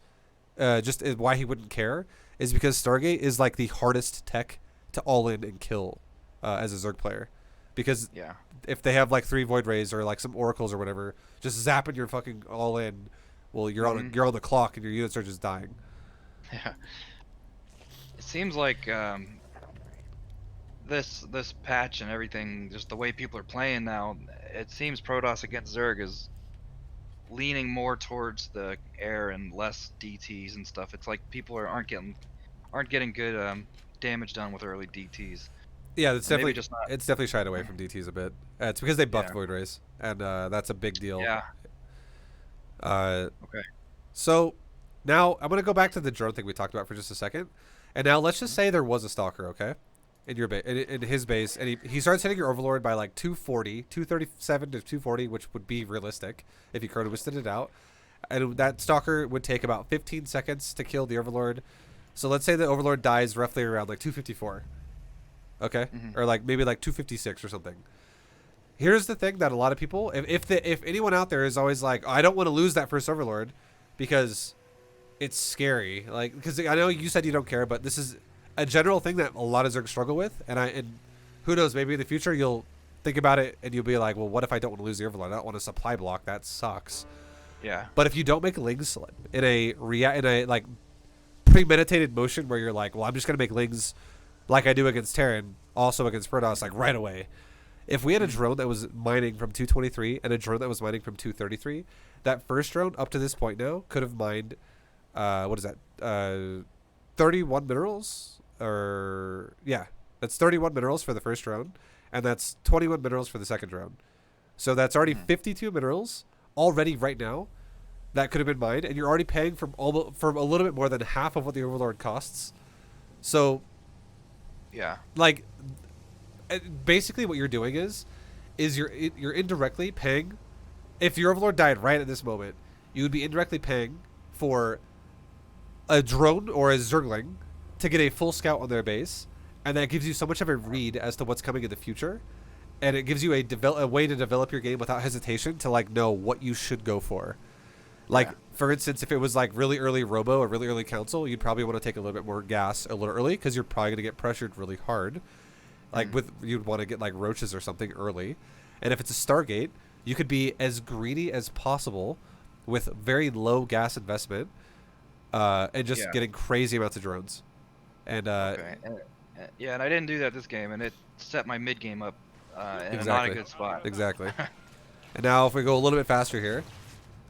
just why he wouldn't care, is because Stargate is like the hardest tech to all in and kill as a Zerg player. Because if they have like 3 Void Rays or like some Oracles or whatever, just zapping your fucking all in, well, you're on the clock and your units are just dying. Yeah. It seems like this patch and everything, just the way people are playing now, it seems Protoss against Zerg is leaning more towards the air and less DTs and stuff. It's like people aren't getting good damage done with early DTs. Yeah, it's definitely just it's definitely shied away from DTs a bit. It's because they buffed Void Rays, and that's a big deal. Yeah. Okay. So now I'm gonna go back to the drone thing we talked about for just a second, and now let's just say there was a stalker, okay, in your in his base, and he starts hitting your Overlord by like 240, 237 to 240, which would be realistic if you chrono boosted it out, and that stalker would take about 15 seconds to kill the Overlord. So let's say the Overlord dies roughly around like 254. Okay, or like maybe like 256 or something. Here's the thing that a lot of people, if anyone out there is always like, oh, I don't want to lose that first Overlord because it's scary. Like, because I know you said you don't care, but this is a general thing that a lot of Zergs struggle with, and who knows, maybe in the future you'll think about it and you'll be like, well, what if I don't want to lose the Overlord? I don't want to supply block. That sucks. Yeah. But if you don't make Lings in a like premeditated motion where you're like, well, I'm just gonna make Lings like I do against Terran, also against Protoss, like right away. If we had a drone that was mining from 223 and a drone that was mining from 233, that first drone up to this point now could have mined, what is that, 31 minerals? Or, yeah, that's 31 minerals for the first drone, and that's 21 minerals for the second drone. So that's already 52 minerals already right now that could have been mined, and you're already paying from a little bit more than half of what the Overlord costs. So... yeah, like basically what you're doing is you're indirectly paying. If your Overlord died right at this moment, you would be indirectly paying for a drone or a Zergling to get a full scout on their base, and that gives you so much of a read as to what's coming in the future, and it gives you a way to develop your game without hesitation to like know what you should go for. Like, for instance, if it was like really early Robo or really early Council, you'd probably want to take a little bit more gas a little early, because you're probably going to get pressured really hard. Like you'd want to get like roaches or something early. And if it's a Stargate, you could be as greedy as possible with very low gas investment, and just getting crazy amounts of drones. And Okay. Yeah, and I didn't do that this game, and it set my mid game up in a not a exactly, good spot. exactly. And now if we go a little bit faster here,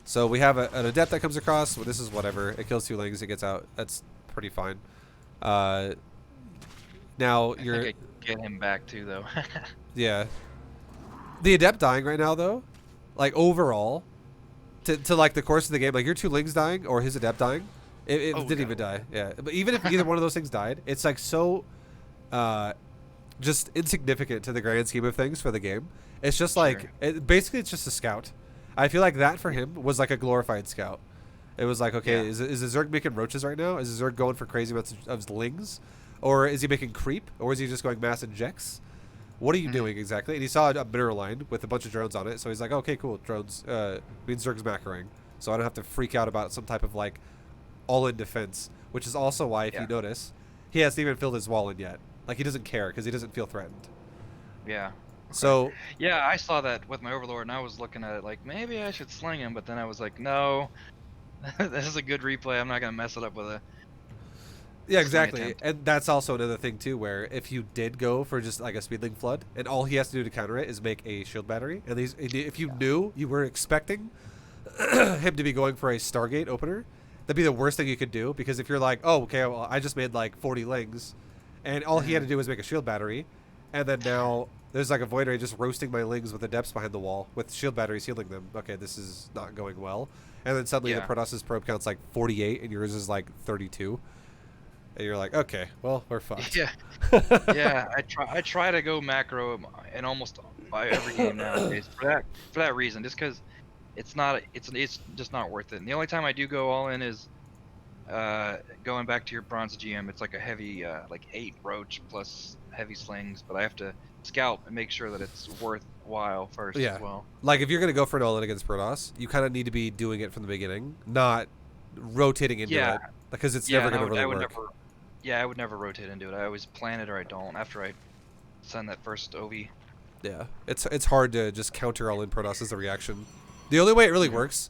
so we have an adept that comes across. Well, this is whatever. It kills 2 lings. It gets out. That's pretty fine. Now I you're think I get him back too, though. yeah. The adept dying right now though, like overall, to like the course of the game, like your 2 lings dying or his adept dying, it didn't even die. Yeah, but even if either one of those things died, it's like so, just insignificant to the grand scheme of things for the game. It's just like basically it's just a scout. I feel like that for him was like a glorified scout. It was like, okay, is the Zerg making roaches right now? Is the Zerg going for crazy amounts of lings, or is he making creep, or is he just going mass injects? What are you doing exactly? And he saw a mineral line with a bunch of drones on it, so he's like, okay, cool, drones means Zerg's macroing, so I don't have to freak out about some type of like all-in defense, which is also why, if you notice, he hasn't even filled his wall in yet. Like, he doesn't care because he doesn't feel threatened. Yeah. Okay. So yeah, I saw that with my Overlord, and I was looking at it like maybe I should sling him, but then I was like, no, this is a good replay. I'm not gonna mess it up with a. yeah, exactly, and that's also another thing too, where if you did go for just like a speedling flood, and all he has to do to counter it is make a shield battery, and if you knew you were expecting him to be going for a Stargate opener, that'd be the worst thing you could do, because if you're like, oh, okay, well, I just made like 40 lings, and all he had to do was make a shield battery, and then now there's like a Void Ray just roasting my lings with the depths behind the wall with shield batteries healing them. Okay, this is not going well. And then suddenly the Protoss's probe count's like 48 and yours is like 32. And you're like, okay, well, we're fucked. Yeah. Yeah, I try to go macro in almost every game nowadays for that reason, just because it's just not worth it. And the only time I do go all in is going back to your bronze GM. It's like a heavy like 8 roach plus heavy slings, but I have to scout and make sure that it's worthwhile first as well. Like if you're gonna go for an all-in against Protoss, you kind of need to be doing it from the beginning, not rotating into it, because it's never gonna really work. I would never rotate into it. I always plan it or I don't after I send that first OV. Yeah, it's hard to just counter all-in Protoss as a reaction. The only way it really works,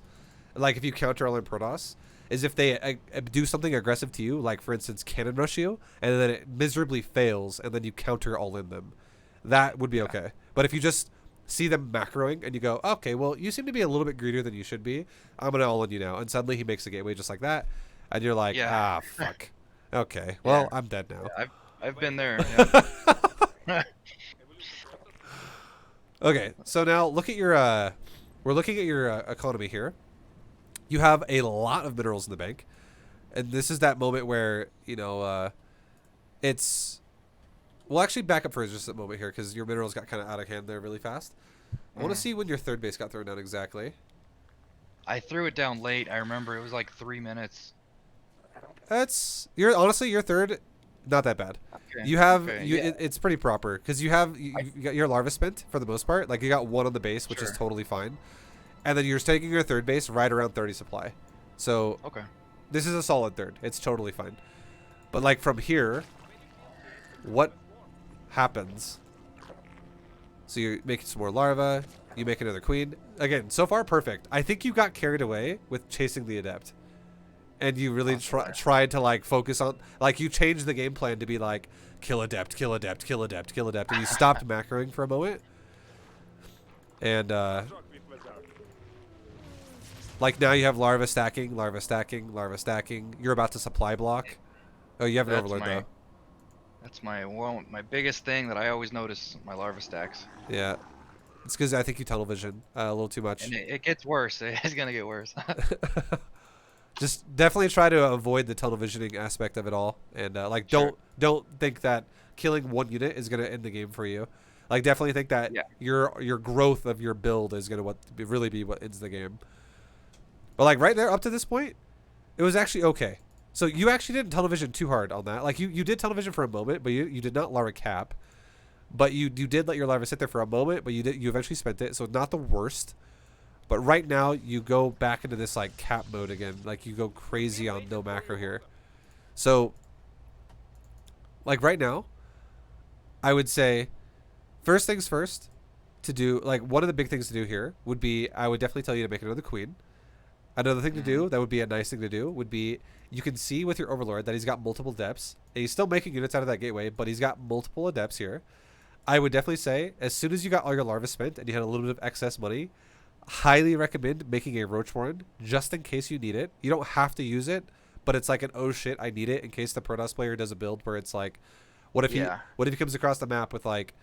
like if you counter all-in Protoss, is if they do something aggressive to you, like for instance cannon rush you, and then it miserably fails, and then you counter all-in them. That would be okay. But if you just see them macroing and you go, okay, well, you seem to be a little bit greedier than you should be, I'm going to all-in you now. And suddenly he makes a gateway just like that. And you're like, ah, fuck. Okay, well, I'm dead now. Yeah, I've been there. Okay, so now look at your, we're looking at your economy here. You have a lot of minerals in the bank. And this is that moment where, you know, it's... We'll actually back up for just a moment here because your minerals got kind of out of hand there really fast. I want to see when your third base got thrown down exactly. I threw it down late. I remember it was like 3 minutes. Honestly, your third, not that bad. Okay. You have it's pretty proper because you got your larva spent for the most part. Like you got 1 on the base, which is totally fine, and then you're taking your third base right around 30 supply. So this is a solid third. It's totally fine. But like from here, what happens? So you're making some more larvae, you make another queen. Again, so far perfect. I think you got carried away with chasing the adept. And you really tried to like focus on, like you changed the game plan to be like kill adept, kill adept, kill adept, kill adept, and you stopped macroing for a moment. And like now you have larva stacking, larva stacking, larva stacking. You're about to supply block. Oh, you have an overlord though. That's my biggest thing that I always notice, my larva stacks. Yeah. It's because I think you tunnel vision a little too much. And it gets worse. It's going to get worse. Just definitely try to avoid the tunnel visioning aspect of it all. And like don't think that killing 1 unit is going to end the game for you. Like definitely think that your growth of your build is going to really be what ends the game. But like right there up to this point, it was actually okay. So you actually didn't tunnel vision too hard on that. Like you did tunnel vision for a moment, but you did not larva cap. But you did let your larva sit there for a moment, but you eventually spent it. So not the worst. But right now you go back into this like cap mode again. Like you go crazy on no macro here. So like right now, I would say first things first, to do, like, one of the big things to do here would be, I would definitely tell you to make another queen. Another thing to do that would be a nice thing to do would be, you can see with your Overlord that he's got multiple depths. And he's still making units out of that gateway, but he's got multiple adepts here. I would definitely say, as soon as you got all your larvae spent and you had a little bit of excess money, highly recommend making a Roach Warren just in case you need it. You don't have to use it, but it's like an oh shit, I need it in case the Protoss player does a build where it's like, what if he comes across the map with like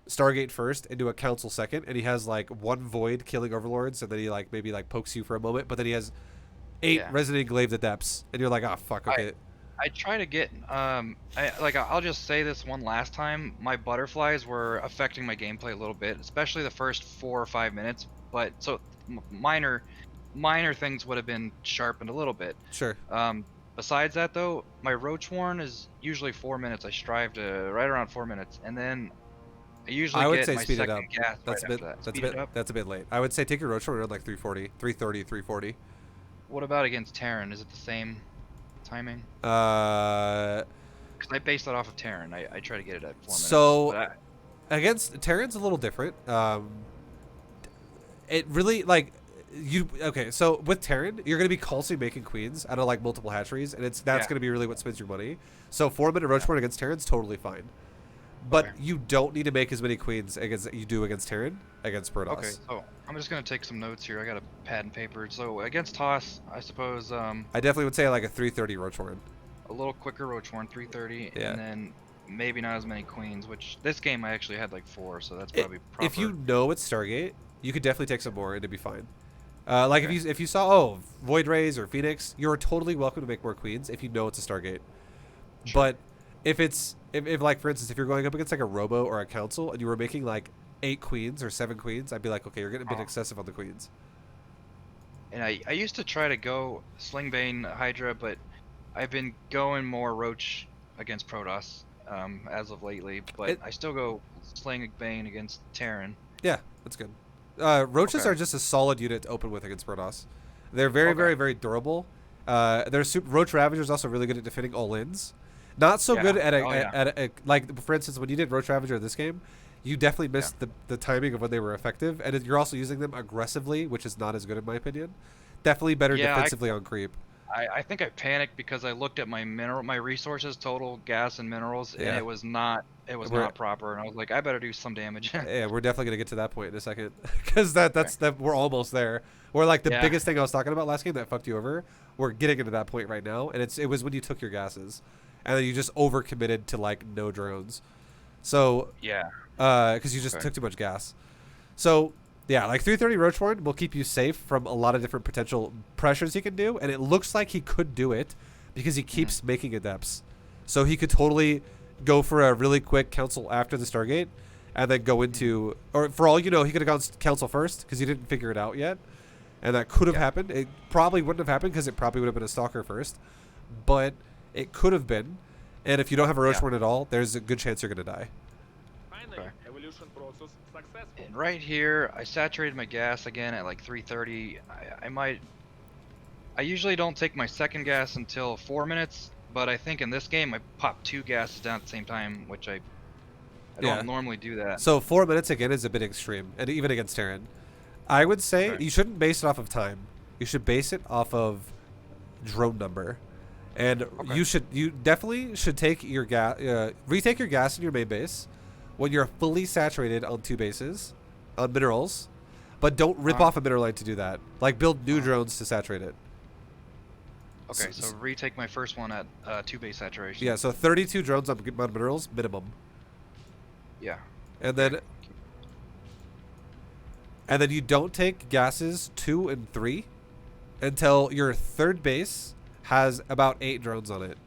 Stargate first into a Council second, and he has like one Void killing Overlords, and then he like maybe like pokes you for a moment, but then he has 8 Resident Engraved Adepts, and you're like, oh fuck, okay. I try to get I'll just say this one last time. My butterflies were affecting my gameplay a little bit, especially the first 4 or 5 minutes. But so minor things would have been sharpened a little bit. Sure. Besides that though, my Roach Warren is usually 4 minutes. I strive to right around 4 minutes, and then I usually get my second gas. That's a bit late. I would say take your Roach Warren around like 340. What about against Terran? Is it the same timing? Because I base that off of Terran. I try to get it at 4 minutes. So against Terran's a little different. It really so with Terran, you're gonna be constantly making queens out of like multiple hatcheries, and that's gonna be really what spends your money. So 4 minute Roach Warren against Terran's totally fine. But you don't need to make as many queens against you do against Terran against Protoss. Okay, so I'm just gonna take some notes here. I got a pad and paper. So against Toss, I suppose. I definitely would say like a 330 Roach Warren. A little quicker Roach Warren, 330, and then maybe not as many queens. Which this game I actually had like 4, so that's probably proper. If you know it's Stargate, you could definitely take some more and it'd be fine. If you saw Void Rays or Phoenix, you're totally welcome to make more queens if you know it's a Stargate. Sure. But if like for instance, if you're going up against like a Robo or a Council and you were making like 8 queens or 7 queens, I'd be like, okay, you're getting a bit excessive on the queens. And I used to try to go Slingbane Hydra, but I've been going more Roach against Protoss as of lately. But I still go Slingbane against Terran. Yeah, that's good. Roaches are just a solid unit to open with against Protoss. They're very durable. Roach Ravager is also really good at defending all-ins. Not so good at like for instance when you did Roach Ravager this game, you definitely missed the timing of when they were effective, and you're also using them aggressively, which is not as good in my opinion. Definitely better defensively on creep. I think I panicked because I looked at my resources, total gas and minerals, and it was not proper, and I was like, I better do some damage. Yeah, we're definitely gonna get to that point in a second, because that's we're almost there. We're like the biggest thing I was talking about last game that fucked you over. We're getting into that point right now, and it was when you took your gases, and then you just overcommitted to like no drones. So because you just took too much gas. So yeah, like 330 Roach Warren will keep you safe from a lot of different potential pressures he can do, and it looks like he could do it because he keeps making adepts. So he could totally go for a really quick Council after the Stargate, and then go into, or for all you know, he could have gone Council first because he didn't figure it out yet, and that could have happened. It probably wouldn't have happened because it probably would have been a Stalker first, but it could have been. And if you don't have a Roach Warren at all, there's a good chance you're gonna die. Evolution process successful. And right here, I saturated my gas again at like 330. I usually don't take my second gas until 4 minutes, but I think in this game I popped 2 gases down at the same time, which I don't normally do that. So 4 minutes again is a bit extreme, and even against Terran. I would say you shouldn't base it off of time. You should base it off of drone number. And you definitely should take your retake your gas in your main base when you're fully saturated on 2 bases on minerals, but don't rip off a mineral line to do that. Like build new drones to saturate it. Okay, so retake my first one at 2 base saturation. Yeah, so 32 drones on minerals minimum. Yeah. And then you don't take gases 2 and 3 until your third base has about 8 drones on it.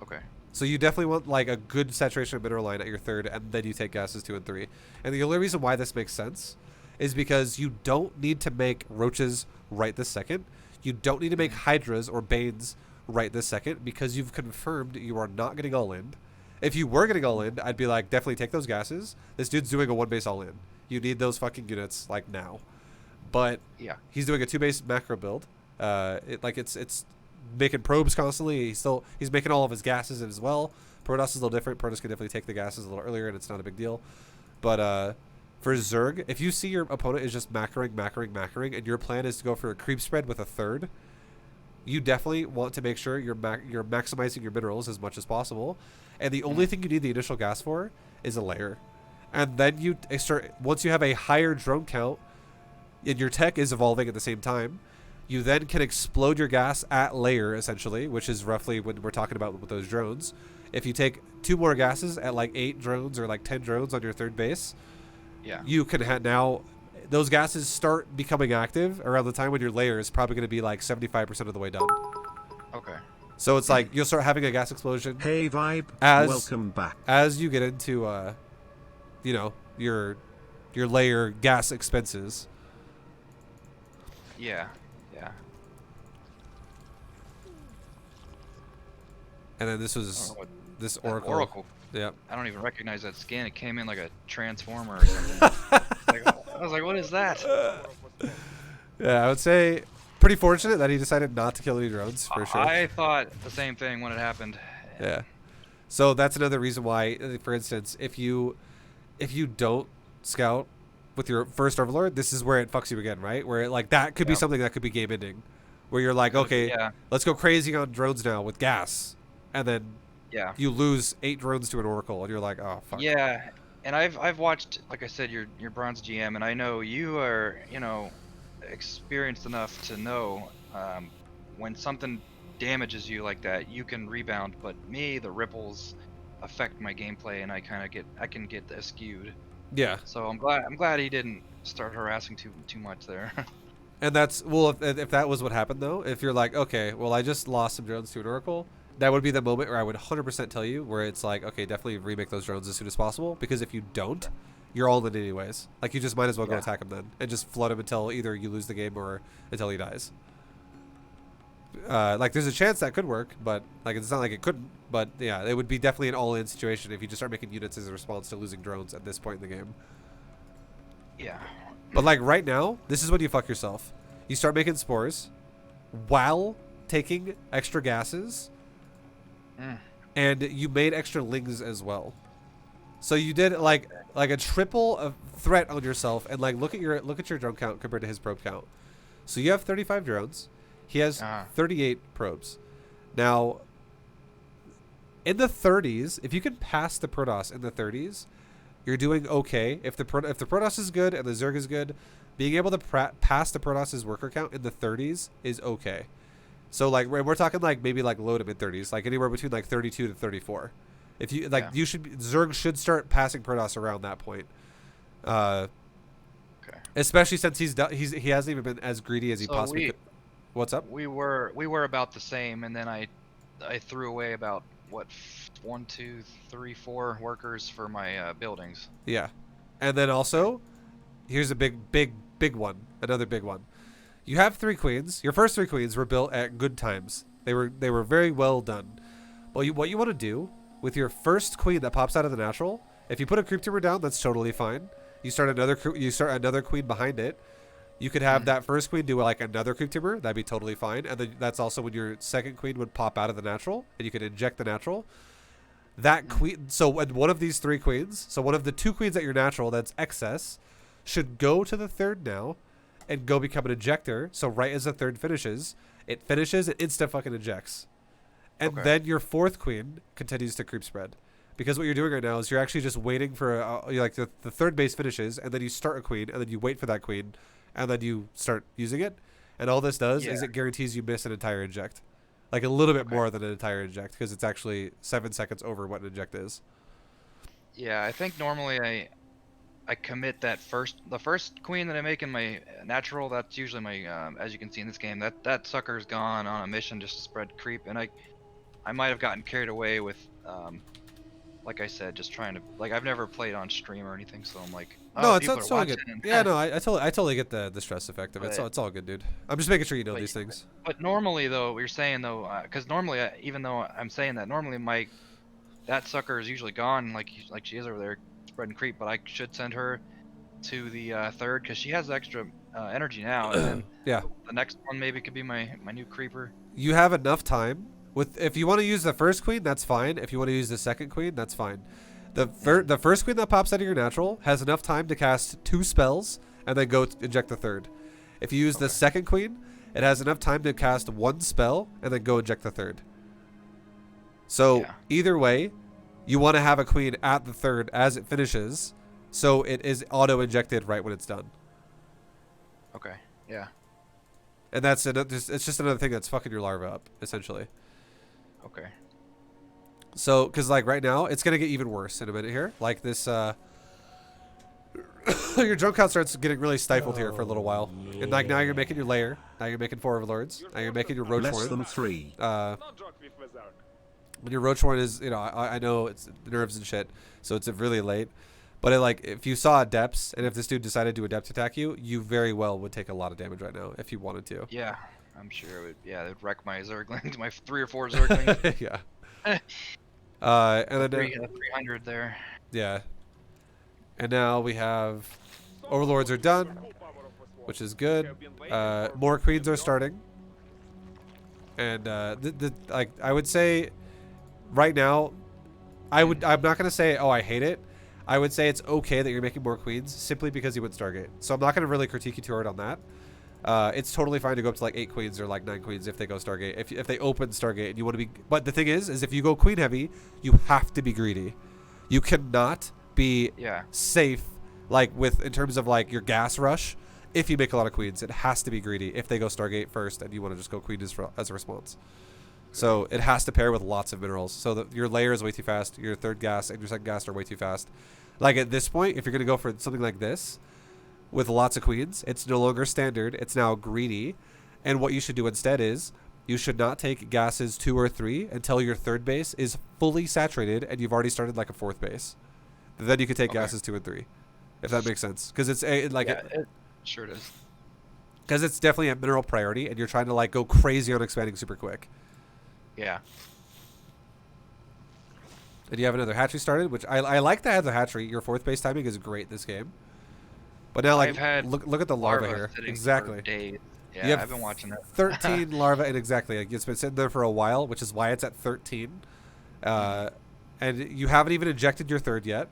Okay. So you definitely want like a good saturation of mineral line at your third, and then you take gases 2 and 3. And the only reason why this makes sense is because you don't need to make roaches right this second. You don't need to make hydras or banes right this second because you've confirmed you are not getting all in. If you were getting all in, I'd be like, definitely take those gases. This dude's doing a 1 base all in. You need those fucking units like now. But he's doing a 2 base macro build. It's making probes constantly. He's making all of his gases as well. Protoss is a little different. Protoss can definitely take the gases a little earlier, and it's not a big deal. But For Zerg, if you see your opponent is just macroing, and your plan is to go for a creep spread with a third, you definitely want to make sure you're maximizing your minerals as much as possible. And the only thing you need the initial gas for is a layer. And then you start, once you have a higher drone count, and your tech is evolving at the same time, you then can explode your gas at layer, essentially, which is roughly what we're talking about with those drones. If you take 2 more gases at like 8 drones or like 10 drones on your third base, you can now, those gases start becoming active around the time when your layer is probably going to be like 75% of the way done. Okay. So it's like you'll start having a gas explosion. Hey ViBE, welcome back. As you get into, you know, your layer gas expenses. Yeah. And then this was this Oracle. Yep. I don't even recognize that skin. It came in like a transformer or something. I was like, what is that? Yeah, I would say pretty fortunate that he decided not to kill any drones, for sure. I thought the same thing when it happened. Yeah. So that's another reason why, for instance, if you don't scout with your first Overlord, this is where it fucks you again, right? Where like that could be something that could be game ending, where you're like, okay, let's go crazy on drones now with gas, and then you lose 8 drones to an Oracle, and you're like, oh fuck. Yeah, and I've watched, like I said, your bronze GM, and I know you are, you know, experienced enough to know when something damages you like that, you can rebound. But me, the ripples affect my gameplay, and I can get skewed. Yeah. So I'm glad he didn't start harassing too much there. And that's, well, if that was what happened though, if you're like, okay, well, I just lost some drones to an Oracle, that would be the moment where I would 100% tell you, where it's like, okay, definitely remake those drones as soon as possible, because if you don't, you're all in anyways. Like, you just might as well go attack him then, and just flood him until either you lose the game or until he dies. Like, there's a chance that could work, but like, it's not like it couldn't. But yeah, it would be definitely an all-in situation if you just start making units as a response to losing drones at this point in the game. Yeah. But like right now, this is when you fuck yourself. You start making spores while taking extra gases, and you made extra lings as well. So you did like a triple of threat on yourself. And like, look at your drone count compared to his probe count. So you have 35 drones. He has 38 probes. Now, in the 30s, if you can pass the Protoss in the 30s, you're doing okay. If the Protoss is good and the Zerg is good, being able to pass the Protoss's worker count in the 30s is okay. So like we're talking like maybe like low to mid 30s, like anywhere between like 32 to 34. If you like, Zerg should start passing Protoss around that point. Especially since he hasn't even been as greedy as he possibly could. What's up? We were about the same, and then I threw away about 1, 2, 3, 4 workers for my buildings. Yeah, and then also, here's a big one. Another big one. You have 3 queens. Your first 3 queens were built at good times. They were very well done. Well, what you want to do with your first queen that pops out of the natural, if you put a creep tumor down, that's totally fine. You start another queen behind it. You could have that first queen do like another creep tumor. That'd be totally fine. And then that's also when your second queen would pop out of the natural, and you could inject the natural. That queen. So when one of these 3 queens, so one of the 2 queens at your natural that's excess, should go to the third now, and go become an injector. So right as the third finishes, it insta fucking ejects, and then your 4th queen continues to creep spread. Because what you're doing right now is you're actually just waiting for like the third base finishes, and then you start a queen, and then you wait for that queen, and then you start using it. And all this does is it guarantees you miss an entire inject. Like a little bit more than an entire inject, because it's actually 7 seconds over what an inject is. Yeah, I think normally I commit the first queen that I make in my natural. That's usually my as you can see in this game, that sucker's gone on a mission just to spread creep, and I might have gotten carried away with like I said, just trying to, like, I've never played on stream or anything, so I'm like, oh, no, it's totally good. Yeah, no, I totally get the stress effect of it. It's all good, dude. I'm just making sure you know these things. But normally, though, you're saying though, because normally, even though I'm saying that, normally that sucker is usually gone, like she is over there spreading creep. But I should send her to the third, because she has extra energy now, and then the next one maybe could be my new creeper. You have enough time. If you want to use the first queen, that's fine. If you want to use the second queen, that's fine. The first queen that pops out of your natural has enough time to cast 2 spells and then go inject the third. If you use the second queen, it has enough time to cast 1 spell and then go inject the third. So either way, you want to have a queen at the third as it finishes, so it is auto-injected right when it's done. Okay. Yeah. And that's it's just another thing that's fucking your larva up, essentially. Okay. So, because like right now, it's gonna get even worse in a minute here. Like this, your drone count starts getting really stifled here for a little while. And like now you're making your layer. Now you're making 4 overlords. Now you're making your roach Less horn. than 3. No joke with Wizard. When your roach horn is, I know it's nerves and shit, so it's really late. But like, if you saw Adepts, and if this dude decided to Adept attack you, you very well would take a lot of damage right now if you wanted to. Yeah, I'm sure it would. Yeah, it would wreck my Zerglings, my 3 or 4 Zerglings. Yeah. And then 300 there. yeah. And now we have Overlords are done, which is good. More queens are starting. And like I would say, right now, I'm not gonna say, oh, I hate it. I would say it's okay that you're making more queens simply because you went Stargate. So I'm not gonna really critique you too hard on that. It's totally fine to go up to like 8 queens or like 9 queens if they go Stargate. If they open Stargate and you want to be, but the thing is if you go queen heavy, you have to be greedy. You cannot be safe like in terms of like your gas rush. If you make a lot of queens, it has to be greedy if they go Stargate first and you want to just go queen as a response. So it has to pair with lots of minerals. So that your layer is way too fast. Your third gas and your second gas are way too fast. Like at this point, if you're going to go for something like this with lots of queens, it's no longer standard. It's now greedy. And what you should do instead is you should not take gases 2 or 3 until your third base is fully saturated and you've already started like a 4th base. Then you can take gases 2 and 3, if that makes sense. Because it's it sure does. Because it's definitely a mineral priority, and you're trying to like go crazy on expanding super quick. Yeah. And you have another hatchery started, which I like to have the hatchery. Your 4th base timing is great this game. But now, like, look at the larva here. Exactly. Days. Yeah, I've been watching that. 13 larva, and exactly, like, it's been sitting there for a while, which is why it's at 13. And you haven't even injected your third yet.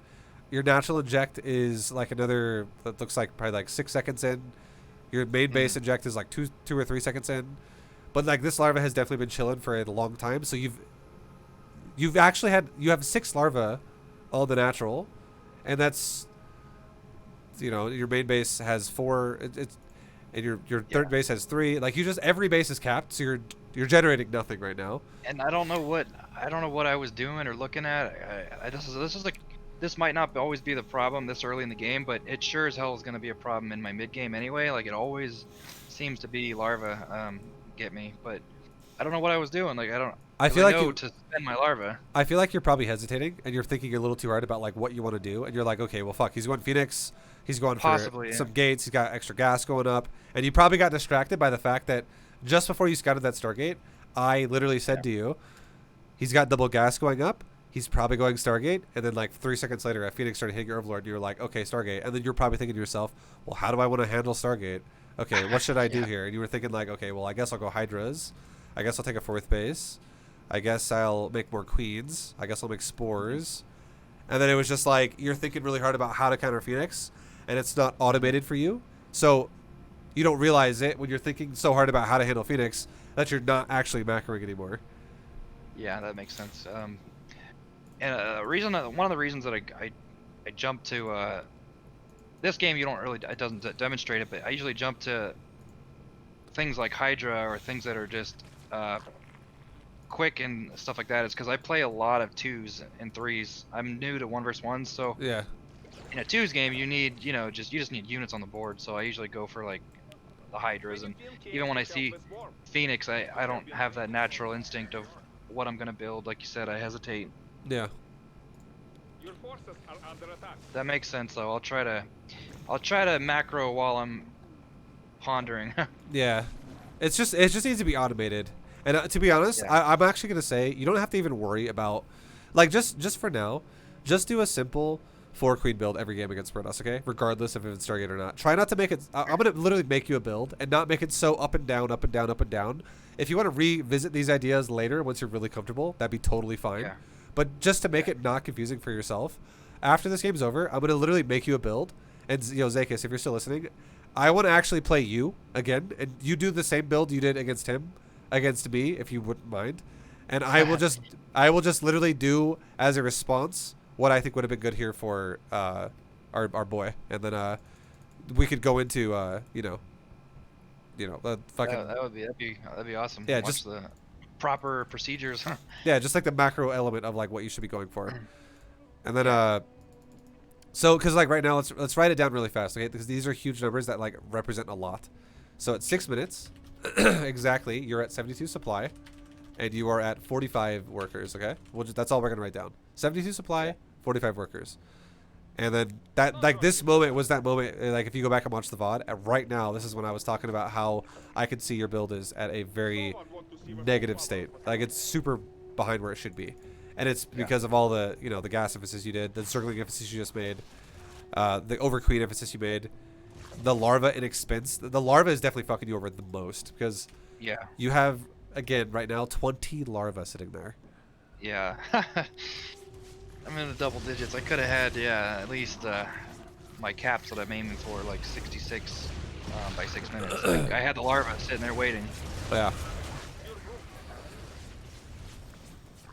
Your natural inject is like another, that looks like probably like 6 seconds in. Your main base inject is like 2 or 3 seconds in. But like this larva has definitely been chilling for a long time. So you have 6 larvae, all the natural, and that's, your main base has 4. And your third base has 3. Like every base is capped, so you're generating nothing right now. And I don't know what I was doing or looking at. This might not always be the problem this early in the game, but it sure as hell is going to be a problem in my mid game anyway. Like it always seems to be larva get me, but I don't know what I was doing. Like I feel like to spend my larva. I feel like you're probably hesitating and you're thinking a little too hard about like what you want to do, and you're like, okay, well fuck, he's going Phoenix, he's going for some gates, he's got extra gas going up, and you probably got distracted by the fact that just before you scouted that Stargate, I literally said to you, he's got double gas going up. He's probably going Stargate, and then like 3 seconds later, at Phoenix started hitting your Overlord, and you were like, okay, Stargate. And then you're probably thinking to yourself, well, how do I want to handle Stargate? Okay, what should I do here? And you were thinking like, okay, well, I guess I'll go Hydras. I guess I'll take a 4th base. I guess I'll make more queens. I guess I'll make spores. And then it was just like, you're thinking really hard about how to counter Phoenix, and it's not automated for you. So you don't realize it when you're thinking so hard about how to handle Phoenix that you're not actually macroing anymore. Yeah, that makes sense. And one of the reasons that I jumped to this game, it doesn't demonstrate it, but I usually jump to things like Hydra or things that are just quick and stuff like that. Is because I play a lot of 2s and 3s. I'm new to 1 vs 1, so yeah. In a 2s game, you need you just need units on the board. So I usually go for like the Hydras, and even when I see Phoenix, I don't have that natural instinct of what I'm gonna build. Like you said, I hesitate. Yeah. Your forces are under attack. That makes sense though. I'll try to macro while I'm pondering. Yeah. It just needs to be automated. And to be honest, I'm actually gonna say you don't have to even worry about, like, just for now, just do a simple 4 queen build every game against Protoss, okay? Regardless if it's Stargate or not. Try not to make it. I'm gonna literally make you a build and not make it so up and down, up and down, up and down. If you want to revisit these ideas later once you're really comfortable, that'd be totally fine. Yeah. But just to make it not confusing for yourself, after this game's over, I'm gonna literally make you a build. And Zakis, if you're still listening, I want to actually play you again, and you do the same build you did against him, against me, if you wouldn't mind. And I will just literally do as a response what I think would have been good here for our boy, and then we could go into fucking that'd be awesome. Yeah, Watch just the proper procedures. yeah, just like the macro element of like what you should be going for, and then so because like right now let's write it down really fast, okay? Because these are huge numbers that like represent a lot. So at 6 minutes exactly, you're at 72 supply, and you are at 45 workers. Okay, that's all we're gonna write down. 72 supply, 45 workers. And then that, like, this moment was that moment, like, if you go back and watch the VOD, right now, this is when I was talking about how I could see your build is at a very negative state. Like, it's super behind where it should be. And it's because of all the, the gas emphasis you did, the circling emphasis you just made, the overqueen emphasis you made, the larva in expense. The larva is definitely fucking you over the most, because you have, again, right now, 20 larvae sitting there. Yeah. I'm in the double digits. I could have had, at least my caps that I'm aiming for, like 66 by 6 minutes. Like, I had the larva sitting there waiting. Yeah.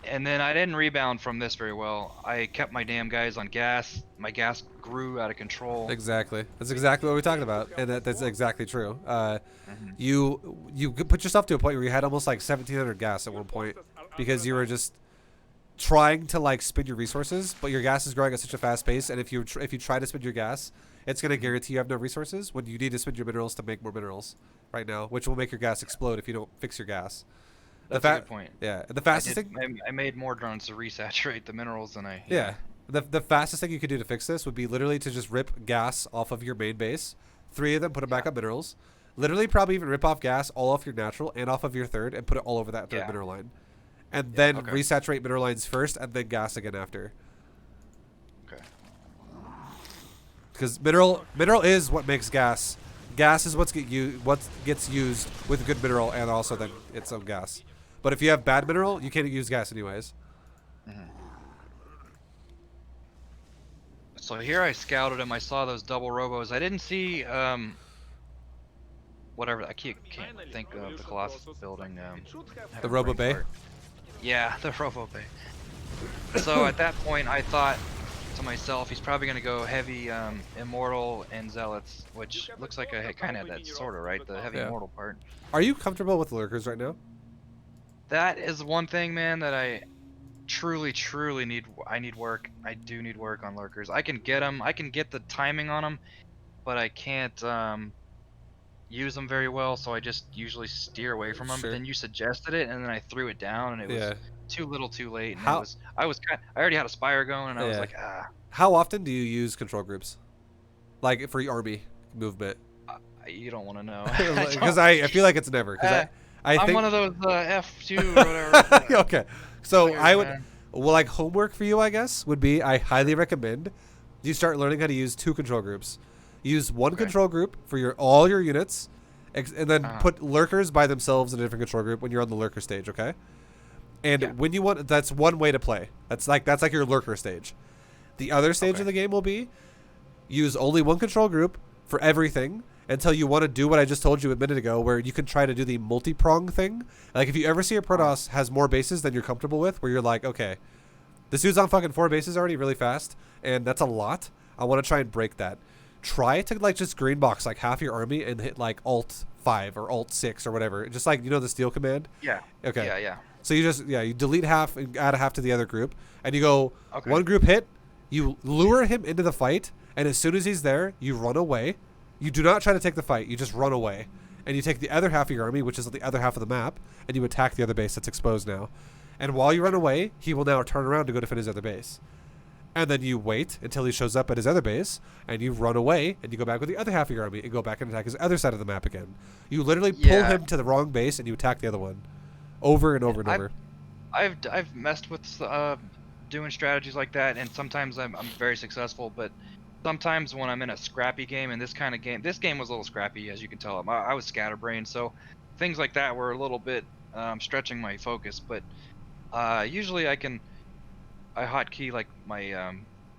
And then I didn't rebound from this very well. I kept my damn guys on gas. My gas grew out of control. Exactly. That's exactly what we're talking about, and that's exactly true. You put yourself to a point where you had almost like 1,700 gas at one point because you were just trying to like spin your resources, but your gas is growing at such a fast pace, and if you try to spin your gas, it's going to guarantee you have no resources when you need to spin your minerals to make more minerals right now, which will make your gas explode if you don't fix your gas. That's a good point. Yeah, the fastest thing I made more drones to resaturate the minerals than I the fastest thing you could do to fix this would be literally to just rip gas off of your main base, 3 of them, put them back on minerals, literally probably even rip off gas all off your natural and off of your third, and put it all over that third mineral line. And then resaturate mineral lines first, and then gas again after. Okay. Because mineral is what makes gas. Gas is what gets used with a good mineral, and also then its own gas. But if you have bad mineral, you can't use gas anyways. So here I scouted them. I saw those double robos. I didn't see whatever. I can't think of the Colossus building. The Robo Bay. Yeah, the Robo Bay. So at that point, I thought to myself, he's probably going to go heavy Immortal and Zealots, which looks like I kind of that sort of, right? The heavy Immortal part. Are you comfortable with lurkers right now? That is one thing, man, that I truly need. I need work. I do need work on lurkers. I can get them. I can get the timing on them, but I can't use them very well, so I just usually steer away from them. But then you suggested it, and then I threw it down, and it was too little, too late. And I already had a Spire going, and I was like, ah. How often do you use control groups, like for your army movement? You don't want to know. Because I feel like it's never. Because I think I'm one of those F2 or whatever. Okay, so I would. Well, like homework for you, I guess, would be I highly recommend you start learning how to use 2 control groups. Use one control group for all your units, and then put lurkers by themselves in a different control group when you're on the lurker stage, okay? And when you want, that's one way to play. That's like your lurker stage. The other stage of the game will be use only one control group for everything until you want to do what I just told you a minute ago, where you can try to do the multi-prong thing. Like if you ever see a Protoss has more bases than you're comfortable with, where you're like, okay, this dude's on fucking 4 bases already really fast, and that's a lot. I want to try and break that. Try to like just green box like half your army and hit like Alt 5 or Alt 6 or whatever. Just like, the steal command? Yeah. Okay. Yeah. So you just, you delete half and add a half to the other group, and you go, one group hit, you lure him into the fight, and as soon as he's there, you run away. You do not try to take the fight, you just run away. And you take the other half of your army, which is the other half of the map, and you attack the other base that's exposed now. And while you run away, he will now turn around to go defend his other base. And then you wait until he shows up at his other base, and you run away, and you go back with the other half of your army, and go back and attack his other side of the map again. You literally pull him to the wrong base, and you attack the other one. Over and over and over. I've messed with doing strategies like that, and sometimes I'm very successful, but sometimes when I'm in a scrappy game, and this game was a little scrappy, as you can tell. I was scatterbrained, so things like that were a little bit stretching my focus, but usually I can I hotkey like my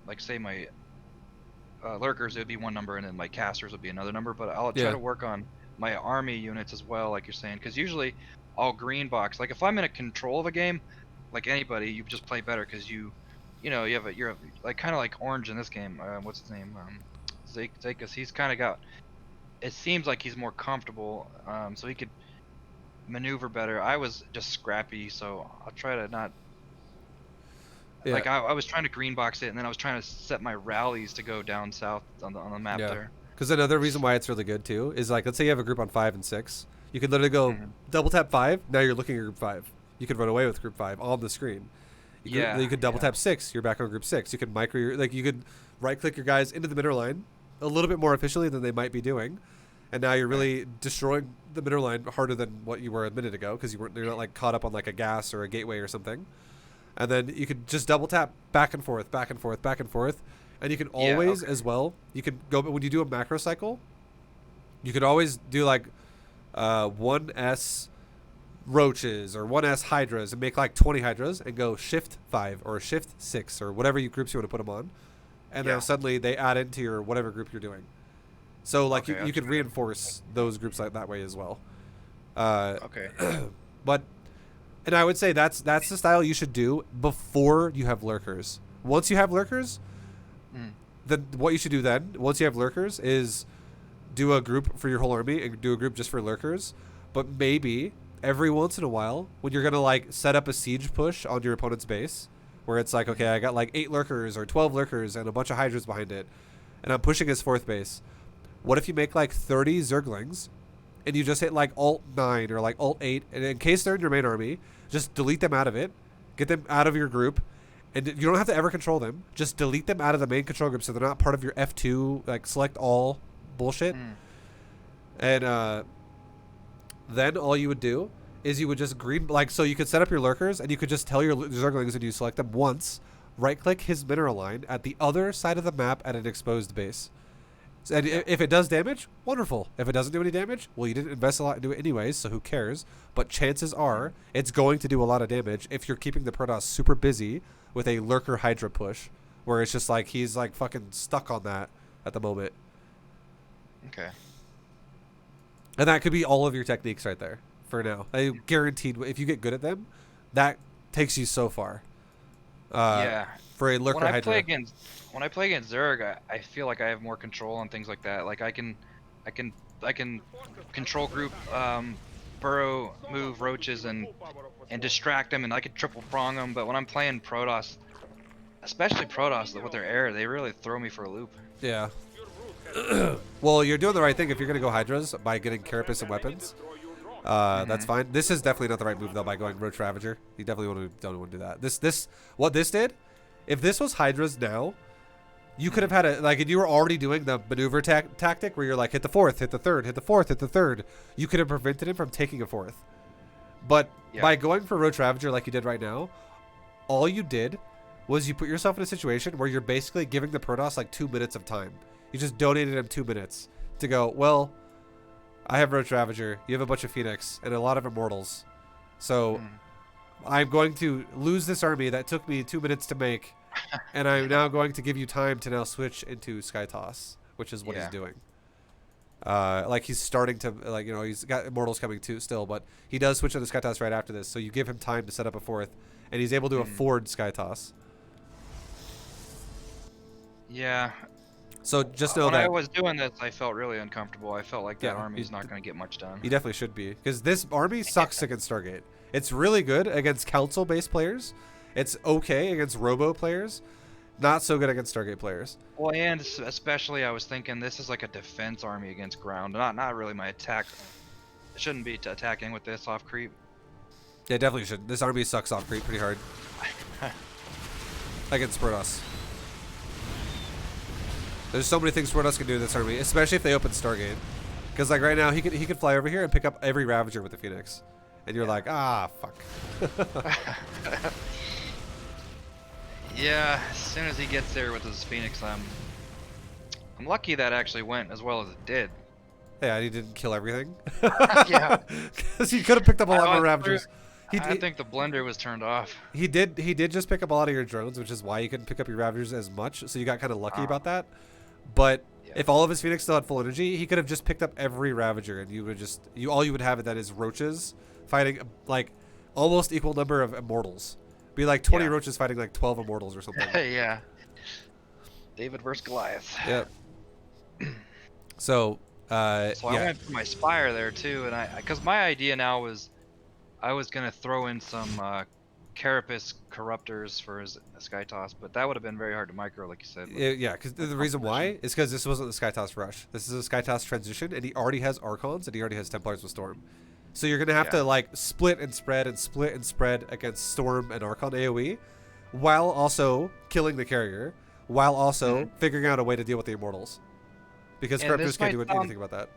like say my lurkers, it would be one number, and then my casters would be another number. But I'll try Yeah. to work on my army units as well, like you're saying, because usually I'll green box. Like if I'm in a control of a game, like anybody, you just play better because you know, you're like kind of like Orange in this game. What's his name? Zakas. He's kind of got. It seems like he's more comfortable, so he could maneuver better. I was just scrappy, so I'll try to not. Yeah. Like I was trying to green box it, and then I was trying to set my rallies to go down south on the map Yeah. there. Because another reason why it's really good too is like, let's say you have a group on 5 and 6, you could literally go double tap 5. Now you're looking at group 5. You could run away with group 5 on the screen. You could double tap 6. You're back on group 6. You could micro your, like you could right click your guys into the middle line a little bit more efficiently than they might be doing, and now you're really destroying the middle line harder than what you were a minute ago because you're not like caught up on like a gas or a gateway or something. And then you could just double tap back and forth, back and forth, back and forth. And you can always, as well, you can go, when you do a macro cycle, you could always do like 1S roaches or 1S hydras and make like 20 hydras and go shift 5 or shift 6 or whatever groups you want to put them on. And now suddenly they add into your whatever group you're doing. So like you could reinforce those groups like that way as well. But... And I would say that's the style you should do before you have lurkers. Once you have lurkers, then what you should do then, once you have lurkers, is do a group for your whole army and do a group just for lurkers. But maybe every once in a while, when you're gonna like set up a siege push on your opponent's base, where it's like, okay, I got like 8 lurkers or 12 lurkers and a bunch of hydras behind it, and I'm pushing his 4th base. What if you make like 30 zerglings, and you just hit like Alt 9 or like Alt 8, and in case they're in your main army, just delete them out of it, get them out of your group, and you don't have to ever control them. Just delete them out of the main control group so they're not part of your F2, like select all bullshit. And then all you would do is you would just so you could set up your lurkers, and you could just tell your zerglings, and you select them once, right click his mineral line at the other side of the map at an exposed base. And if it does damage, wonderful. If it doesn't do any damage, well, you didn't invest a lot into it anyways, so who cares? But chances are it's going to do a lot of damage if you're keeping the Protoss super busy with a lurker Hydra push, where it's just like he's like fucking stuck on that at the moment. Okay. And that could be all of your techniques right there for now. I guaranteed if you get good at them, that takes you so far. For a lurker Hydra. When I play against Zerg, I feel like I have more control on things like that. Like I can control group, burrow, move roaches and distract them, and I could triple prong them. But when I'm playing Protoss, especially Protoss with their air, they really throw me for a loop. Yeah. Well, you're doing the right thing if you're gonna go Hydras by getting Carapace and weapons. That's fine. This is definitely not the right move though by going Roach Ravager. You definitely don't want to do that. What this did, if this was Hydras now, you could have had a, like, if you were already doing the maneuver tactic where you're like, hit the 4th, hit the 3rd, hit the 4th, hit the 3rd, you could have prevented him from taking a 4th. But by going for Roach Ravager like you did right now, all you did was you put yourself in a situation where you're basically giving the Protoss like 2 minutes of time. You just donated him 2 minutes to go, well, I have Roach Ravager, you have a bunch of Phoenix, and a lot of Immortals. So I'm going to lose this army that took me 2 minutes to make, and I'm now going to give you time to now switch into Sky Toss, which is what he's doing. Like he's starting to, like, you know, he's got Immortals coming too still, but he does switch into Sky Toss right after this, so you give him time to set up a 4th, and he's able to afford Sky Toss. Yeah. So just know when that I was doing this, I felt really uncomfortable. I felt like that army's not going to get much done. You definitely should be, because this army sucks against Stargate. It's really good against Council-based players. It's okay against Robo players. Not so good against Stargate players. Well, and especially I was thinking this is like a defense army against ground. Not really my attack. It shouldn't be attacking with this off creep. Yeah, definitely should. This army sucks off creep pretty hard. Against Protoss. There's so many things Protoss can do to this army, especially if they open Stargate. Because like right now, he could fly over here and pick up every Ravager with the Phoenix. And you're like, ah, fuck. Yeah, as soon as he gets there with his Phoenix, I'm lucky that actually went as well as it did. Yeah, and he didn't kill everything. Yeah. Because he could have picked up a lot more Ravagers. I think the blender was turned off. He did just pick up a lot of your drones, which is why you couldn't pick up your Ravagers as much. So you got kind of lucky about that. But Yeah. if all of his Phoenix still had full energy, he could have just picked up every Ravager, and you would just all you would have that is roaches fighting like almost equal number of immortals. Be like 20 Yeah. roaches fighting like 12 immortals or something. Yeah. David versus Goliath. Yep. So, So I yeah. went for my Spire there too, and because my idea now was, I was gonna throw in some Carapace Corruptors for his Sky Toss, but that would have been very hard to micro, like you said. Yeah, because the reason why is because this wasn't the Sky Toss rush. This is a Sky Toss transition, and he already has Archons, and he already has Templars with Storm. So you're gonna have to like split and spread against Storm and Archon AoE, while also killing the carrier, while also figuring out a way to deal with the Immortals, because And Corruptors this can't do might anything about that.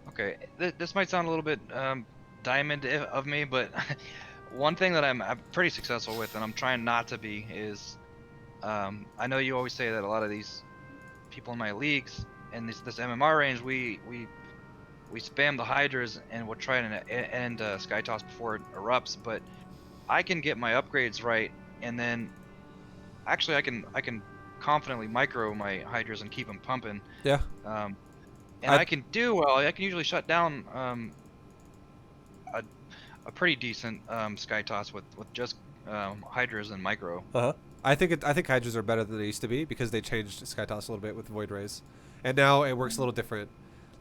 Okay, this might sound a little bit diamond of me, but one thing that I'm pretty successful with, and I'm trying not to be, is I know you always say that a lot of these people in my leagues and this MMR range, we spam the Hydras and we'll try and end Sky Toss before it erupts, but I can get my upgrades right, and then actually I can confidently micro my Hydras and keep them pumping. Yeah. And I can do well. I can usually shut down a pretty decent Sky Toss with just Hydras and micro. I think Hydras are better than they used to be because they changed Sky Toss a little bit with Void Rays, and now it works a little different.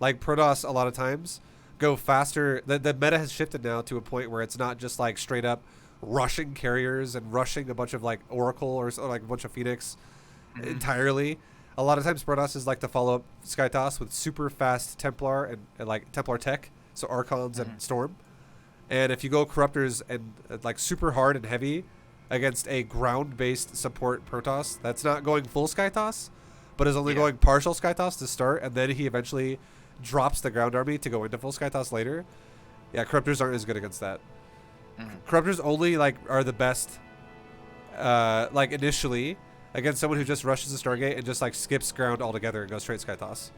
Like Protoss, a lot of times go faster. The meta has shifted now to a point where it's not just like straight up rushing carriers and rushing a bunch of like Oracle or like a bunch of Phoenix entirely. A lot of times Protoss is like to follow up Sky Toss with super fast Templar and like Templar tech, so Archons and Storm. And if you go Corruptors and like super hard and heavy against a ground-based support Protoss that's not going full Sky Toss, but is only going partial Sky Toss to start, and then he eventually drops the ground army to go into full Sky Toss later. Yeah, Corruptors aren't as good against that. Corruptors only like are the best like initially against someone who just rushes the Stargate and just like skips ground altogether and goes straight Sky Toss.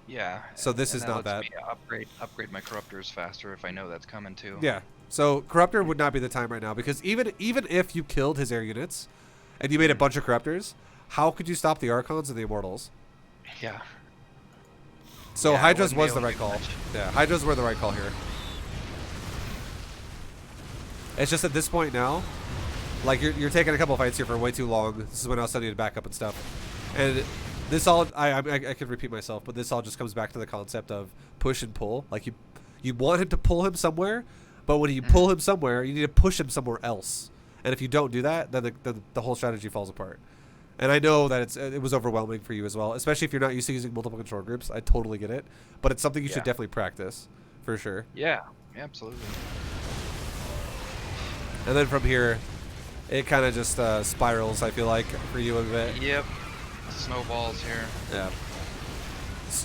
Yeah. So this is not lets that. me upgrade my Corruptors faster if I know that's coming too. Yeah. So Corruptor would not be the time right now, because even if you killed his air units and you made a bunch of Corruptors, how could you stop the Archons and the Immortals? Yeah. So Yeah, Hydras wouldn't was be the able right to call. match. Yeah, Hydras were the right call here. It's just at this point now, like you're taking a couple fights here for way too long. This is when I was studying to back up and stuff. And this all, I could repeat myself, but this all just comes back to the concept of push and pull. Like you want him to pull him somewhere, but when you pull him somewhere, you need to push him somewhere else. And if you don't do that, then the whole strategy falls apart. And I know that it was overwhelming for you as well, especially if you're not used to using multiple control groups. I totally get it, but it's something you should definitely practice, for sure. Yeah, absolutely. And then from here, it kind of just spirals, I feel like, for you a bit. Yep. Snowballs here. Yeah.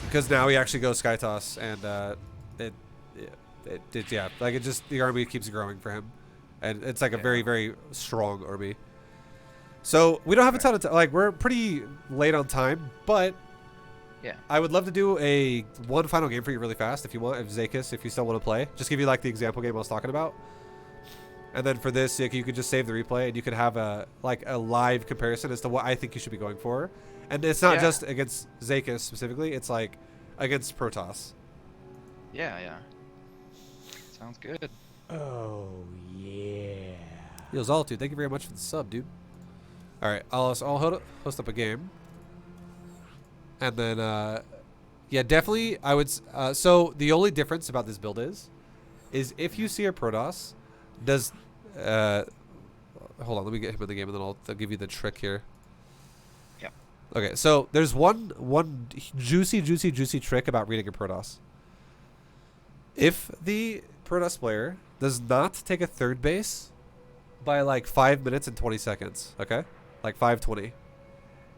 Because now he actually goes Sky Toss, and the army keeps growing for him. And it's like a very, very strong army. So we don't have a ton of time. Like, we're pretty late on time, but yeah, I would love to do one final game for you really fast if you want. If Zakis, if you still want to play, just give you like the example game I was talking about. And then for this, you could just save the replay, and you could have a live comparison as to what I think you should be going for. And it's not just against Zakis specifically; it's like against Protoss. Yeah, yeah. Sounds good. Oh yeah. Yo, Zoltude, thank you very much for the sub, dude. All right, I'll host up a game, and then yeah, definitely I would. So the only difference about this build is if you see a Protoss, does hold on, let me get him in the game, and then I'll give you the trick here. Yeah. Okay, so there's one juicy trick about reading a Protoss. If the Protoss player does not take a third base by like 5 minutes and 20 seconds, okay? Like 5:20.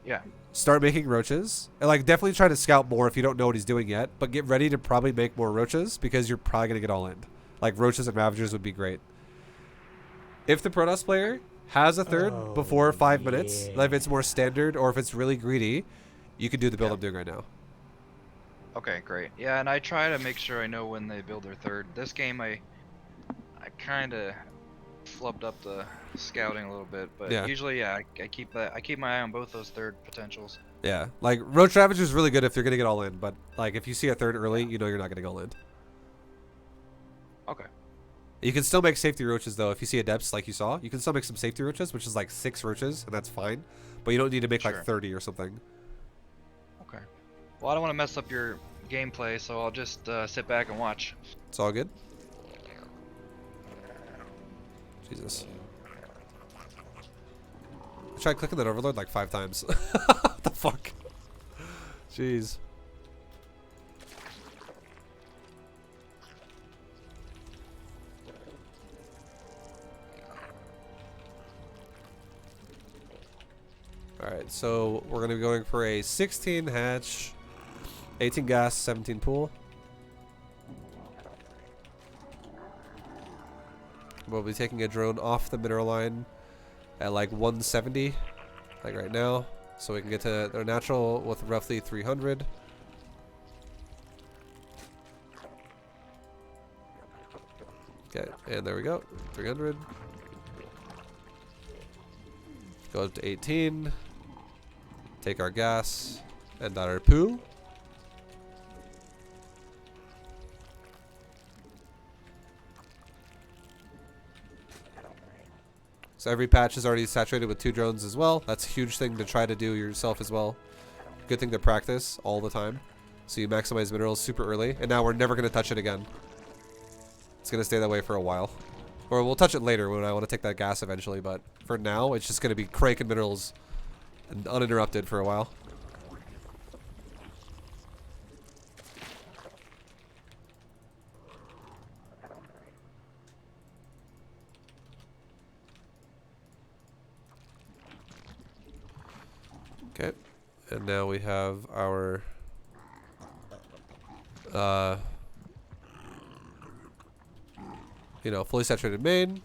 Yeah. Start making roaches. And like definitely try to scout more if you don't know what he's doing yet, but get ready to probably make more roaches because you're probably going to get all in. Like roaches and ravagers would be great. If the Protoss player has a third before 5 minutes, like if it's more standard or if it's really greedy, you can do the build I'm doing right now. Okay, great. Yeah, and I try to make sure I know when they build their third. This game, I I kind of flubbed up the scouting a little bit, but Yeah. usually, yeah, I keep my eye on both those third potentials. Yeah, like Roach Ravager is really good if you're gonna get all in, but like if you see a third early, you know you're not getting all in. Okay. You can still make safety roaches though. If you see adepts like you saw, you can still make some safety roaches, which is like 6 roaches, and that's fine. But you don't need to make Sure. like 30 or something. Okay. Well, I don't want to mess up your gameplay, so I'll just sit back and watch. It's all good. Jesus. I tried clicking that overload like 5 times. What the fuck? Jeez. Alright, so we're going to be going for a 16 hatch, 18 gas, 17 pool. We'll be taking a drone off the mineral line at like 170, like right now, so we can get to their natural with roughly 300. Okay, and there we go, 300. Go up to 18. Take our gas and our poo. So every patch is already saturated with 2 drones as well. That's a huge thing to try to do yourself as well. Good thing to practice all the time. So you maximize minerals super early. And now we're never going to touch it again. It's going to stay that way for a while. Or we'll touch it later when I want to take that gas eventually. But for now, it's just going to be cranking minerals and uninterrupted for a while. Okay, and now we have our you know, fully saturated main.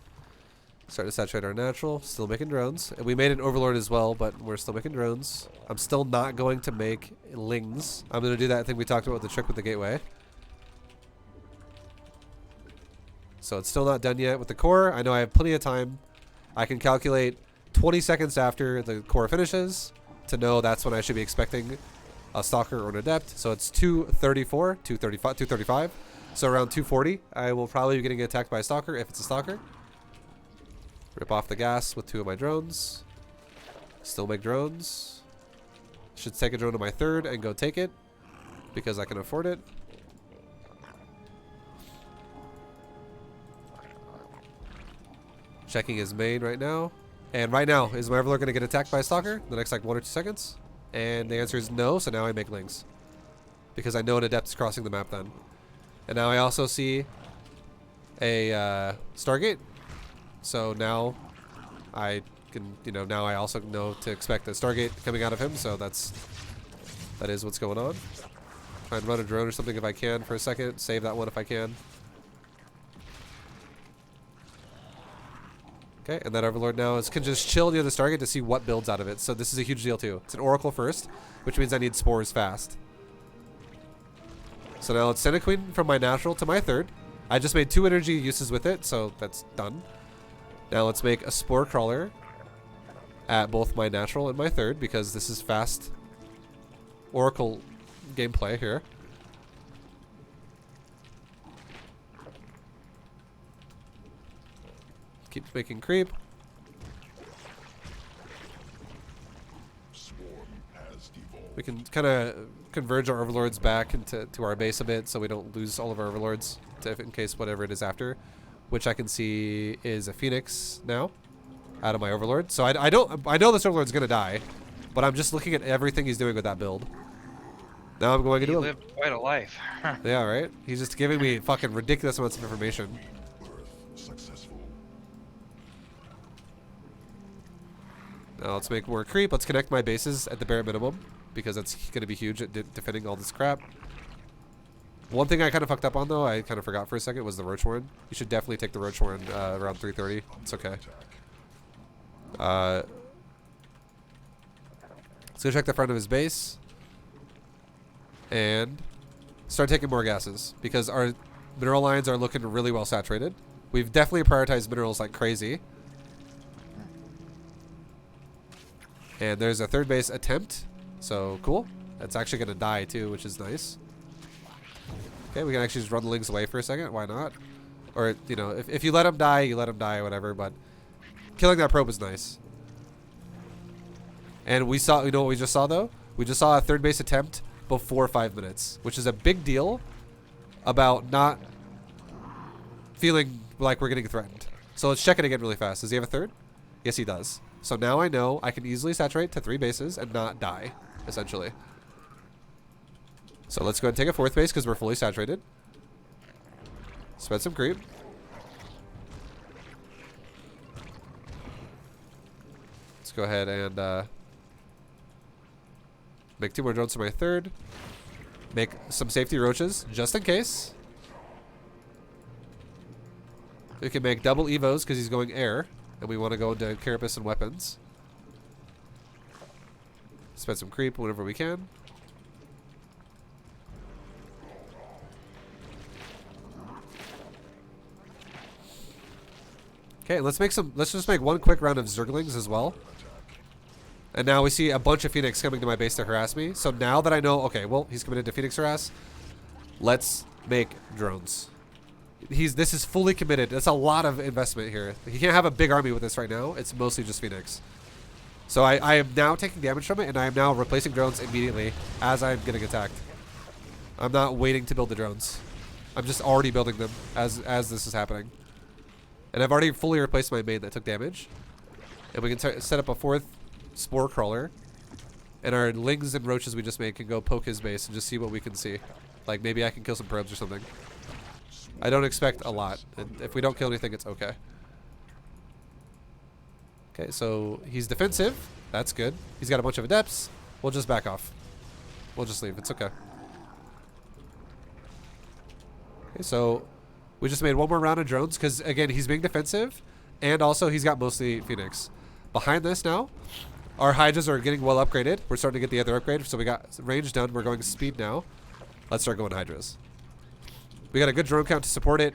Start to saturate our natural. Still making drones. And we made an overlord as well, but we're still making drones. I'm still not going to make lings. I'm going to do that thing we talked about, the trick with the gateway. So it's still not done yet with the core. I know I have plenty of time. I can calculate 20 seconds after the core finishes to know that's when I should be expecting a stalker or an adept. So it's 234, 235, 235. So around 240, I will probably be getting attacked by a stalker if it's a stalker. Rip off the gas with 2 of my drones. Still make drones. Should take a drone to my 3rd and go take it because I can afford it. Checking his main right now. And right now, is my overlord going to get attacked by a stalker in the next like 1 or 2 seconds? And the answer is no, so now I make lings. Because I know an adept is crossing the map then. And now I also see a Stargate. So now I can, you know, now I also know to expect a Stargate coming out of him. So that is what's going on. Try and run a drone or something if I can for a second. Save that one if I can. Okay, and that overlord now can just chill near the Stargate to see what builds out of it. So this is a huge deal too. It's an oracle first, which means I need spores fast. So now let's send a queen from my natural to my 3rd. I just made 2 energy uses with it, so that's done. Now let's make a spore crawler at both my natural and my 3rd because this is fast oracle gameplay here. Keeps making creep. We can kind of converge our overlords back into our base a bit so we don't lose all of our overlords in case whatever it is after, which I can see is a phoenix now out of my overlord. So I know this overlord's gonna die, but I'm just looking at everything he's doing with that build. Now I'm going into He lived quite a life. yeah, right? He's just giving me fucking ridiculous amounts of information. Now let's make more creep. Let's connect my bases at the bare minimum because that's going to be huge at defending all this crap. One thing I kind of fucked up on though, I kind of forgot for a second, was the Roach Warren. You should definitely take the Roach Warren around 330. It's okay. Let's go check the front of his base and start taking more gases because our mineral lines are looking really well saturated. We've definitely prioritized minerals like crazy. And there's a third base attempt. So cool. That's actually going to die too, which is nice. Okay, we can actually just run the lings away for a second. Why not? Or, you know, if you let him die, you let him die or whatever. But killing that probe is nice. And we saw, you know what we just saw though? We just saw a third base attempt before 5 minutes, which is a big deal about not feeling like we're getting threatened. So let's check it again really fast. Does he have a third? Yes, he does. So now I know I can easily saturate to 3 bases and not die, essentially. So let's go ahead and take a 4th base because we're fully saturated. Spend some creep. Let's go ahead and make 2 more drones for my 3rd. Make some safety roaches just in case. We can make double evos because he's going air. And we want to go into carapace and weapons. Spend some creep whenever we can. Okay, let's just make one quick round of Zerglings as well. And now we see a bunch of Phoenix coming to my base to harass me. So now that I know, okay, well, he's committed to Phoenix harass. Let's make drones. This is fully committed. That's a lot of investment here. He can't have a big army with this right now. It's mostly just Phoenix. So I am now taking damage from it, and I am now replacing drones immediately as I'm getting attacked. I'm not waiting to build the drones. I'm just already building them as this is happening. And I've already fully replaced my main that took damage. And we can set up a 4th Spore Crawler. And our lings and roaches we just made can go poke his base and just see what we can see. Like maybe I can kill some probes or something. I don't expect a lot. And if we don't kill anything, it's okay. Okay, so he's defensive. That's good. He's got a bunch of adepts. We'll just back off. We'll just leave. It's okay. Okay, so we just made 1 more round of drones because, again, he's being defensive. And also, he's got mostly Phoenix. Behind this now, our Hydras are getting well upgraded. We're starting to get the other upgrade. So we got range done. We're going speed now. Let's start going Hydras. We got a good drone count to support it.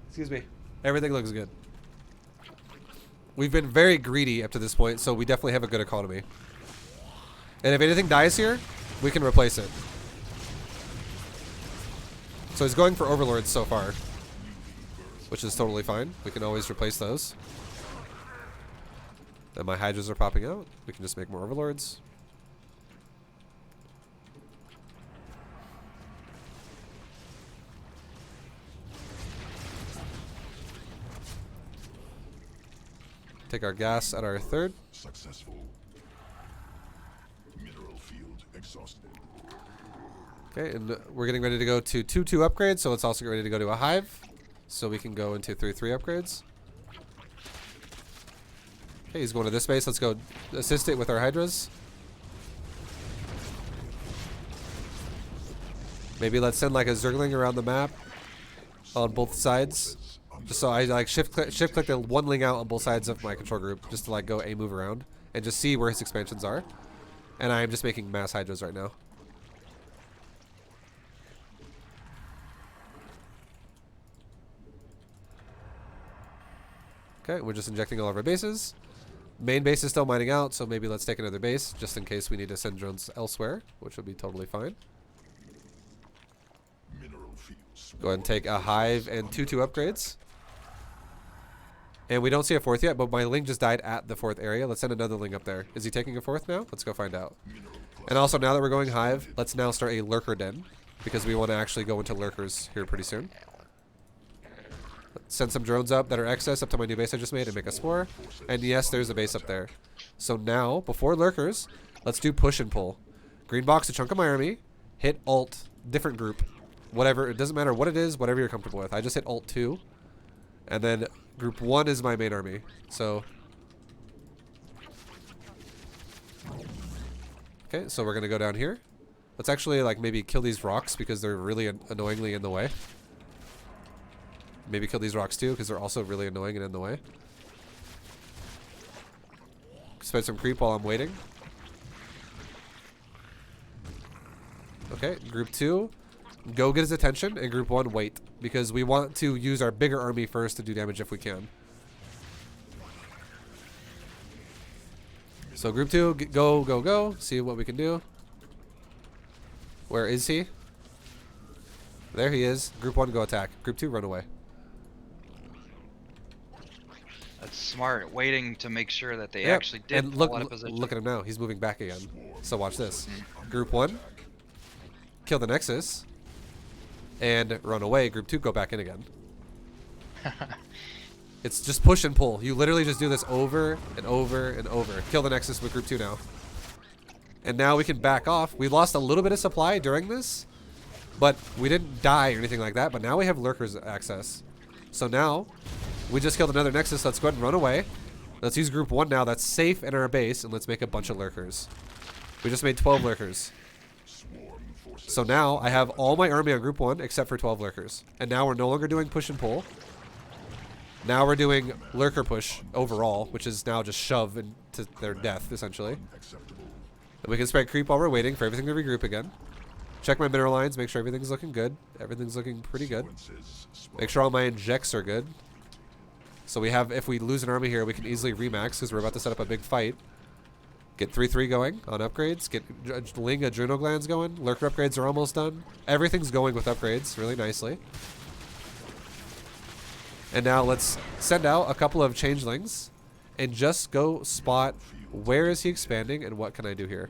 Excuse me. Everything looks good. We've been very greedy up to this point, so we definitely have a good economy. And if anything dies here, we can replace it. So he's going for Overlords so far, which is totally fine. We can always replace those. Then my Hydras are popping out. We can just make more Overlords. Take our gas at our 3rd. Successful. Mineral field exhausted. Okay, and we're getting ready to go to 2-2 upgrades, so let's also get ready to go to a hive. So we can go into 3-3 upgrades. Okay, he's going to this base. Let's go assist it with our Hydras. Maybe let's send like a Zergling around the map on both sides. Just so I like shift click the 1 ling out on both sides of my control group just to like go a move around and just see where his expansions are. And I am just making mass Hydras right now. Okay, we're just injecting all of our bases. Main base is still mining out, so maybe let's take another base just in case we need to send drones elsewhere, which would be totally fine. Go ahead and take a hive and 2-2 upgrades. And we don't see a 4th yet, but my ling just died at the 4th area. Let's send another ling up there. Is he taking a 4th now? Let's go find out. And also, now that we're going hive, let's now start a lurker den, because we want to actually go into lurkers here pretty soon. Send some drones up that are excess up to my new base I just made and make a spore. And yes, there's a base up there. So now, before lurkers, let's do push and pull. Green box a chunk of my army. Hit alt, different group. Whatever, it doesn't matter what it is, whatever you're comfortable with. I just hit alt 2. And then group 1 is my main army. So okay, so we're gonna go down here. Let's actually like maybe kill these rocks because they're really annoyingly in the way. Maybe kill these rocks too because they're also really annoying and in the way. Spend some creep while I'm waiting. Okay, group 2, go get his attention, and group 1, wait. because we want to use our bigger army first to do damage if we can. So group 2, go, go, go. See what we can do. Where is he? There he is. Group 1, go attack. Group 2, run away. That's smart. Waiting to make sure that they Yep. actually did And pull out of position. look at him now. He's moving back again. So watch this. Group 1, kill the Nexus, and run away. Group 2, go back in again. It's just push and pull. You literally just do this over and over and over. Kill the Nexus with Group 2 now. And now we can back off. We lost a little bit of supply during this, but we didn't die or anything like that. But now we have Lurkers access. So now we just killed another Nexus. Let's go ahead and run away. Let's use Group 1 now. That's safe in our base, and let's make a bunch of Lurkers. We just made 12 Lurkers. So now I have all my army on Group 1 except for 12 Lurkers. And now we're no longer doing push and pull. Now we're doing Lurker push overall, which is now just shove into their death, essentially. And we can spread creep while we're waiting for everything to regroup again. Check my mineral lines, make sure everything's looking good. Everything's looking pretty good. Make sure all my injects are good. So we have, if we lose an army here, we can easily remax because we're about to set up a big fight. Get 3-3 going on upgrades. Get Ling Adrenal Glands going. Lurker upgrades are almost done. Everything's going with upgrades really nicely. And now let's send out a couple of changelings and just go spot where is he expanding and what can I do here.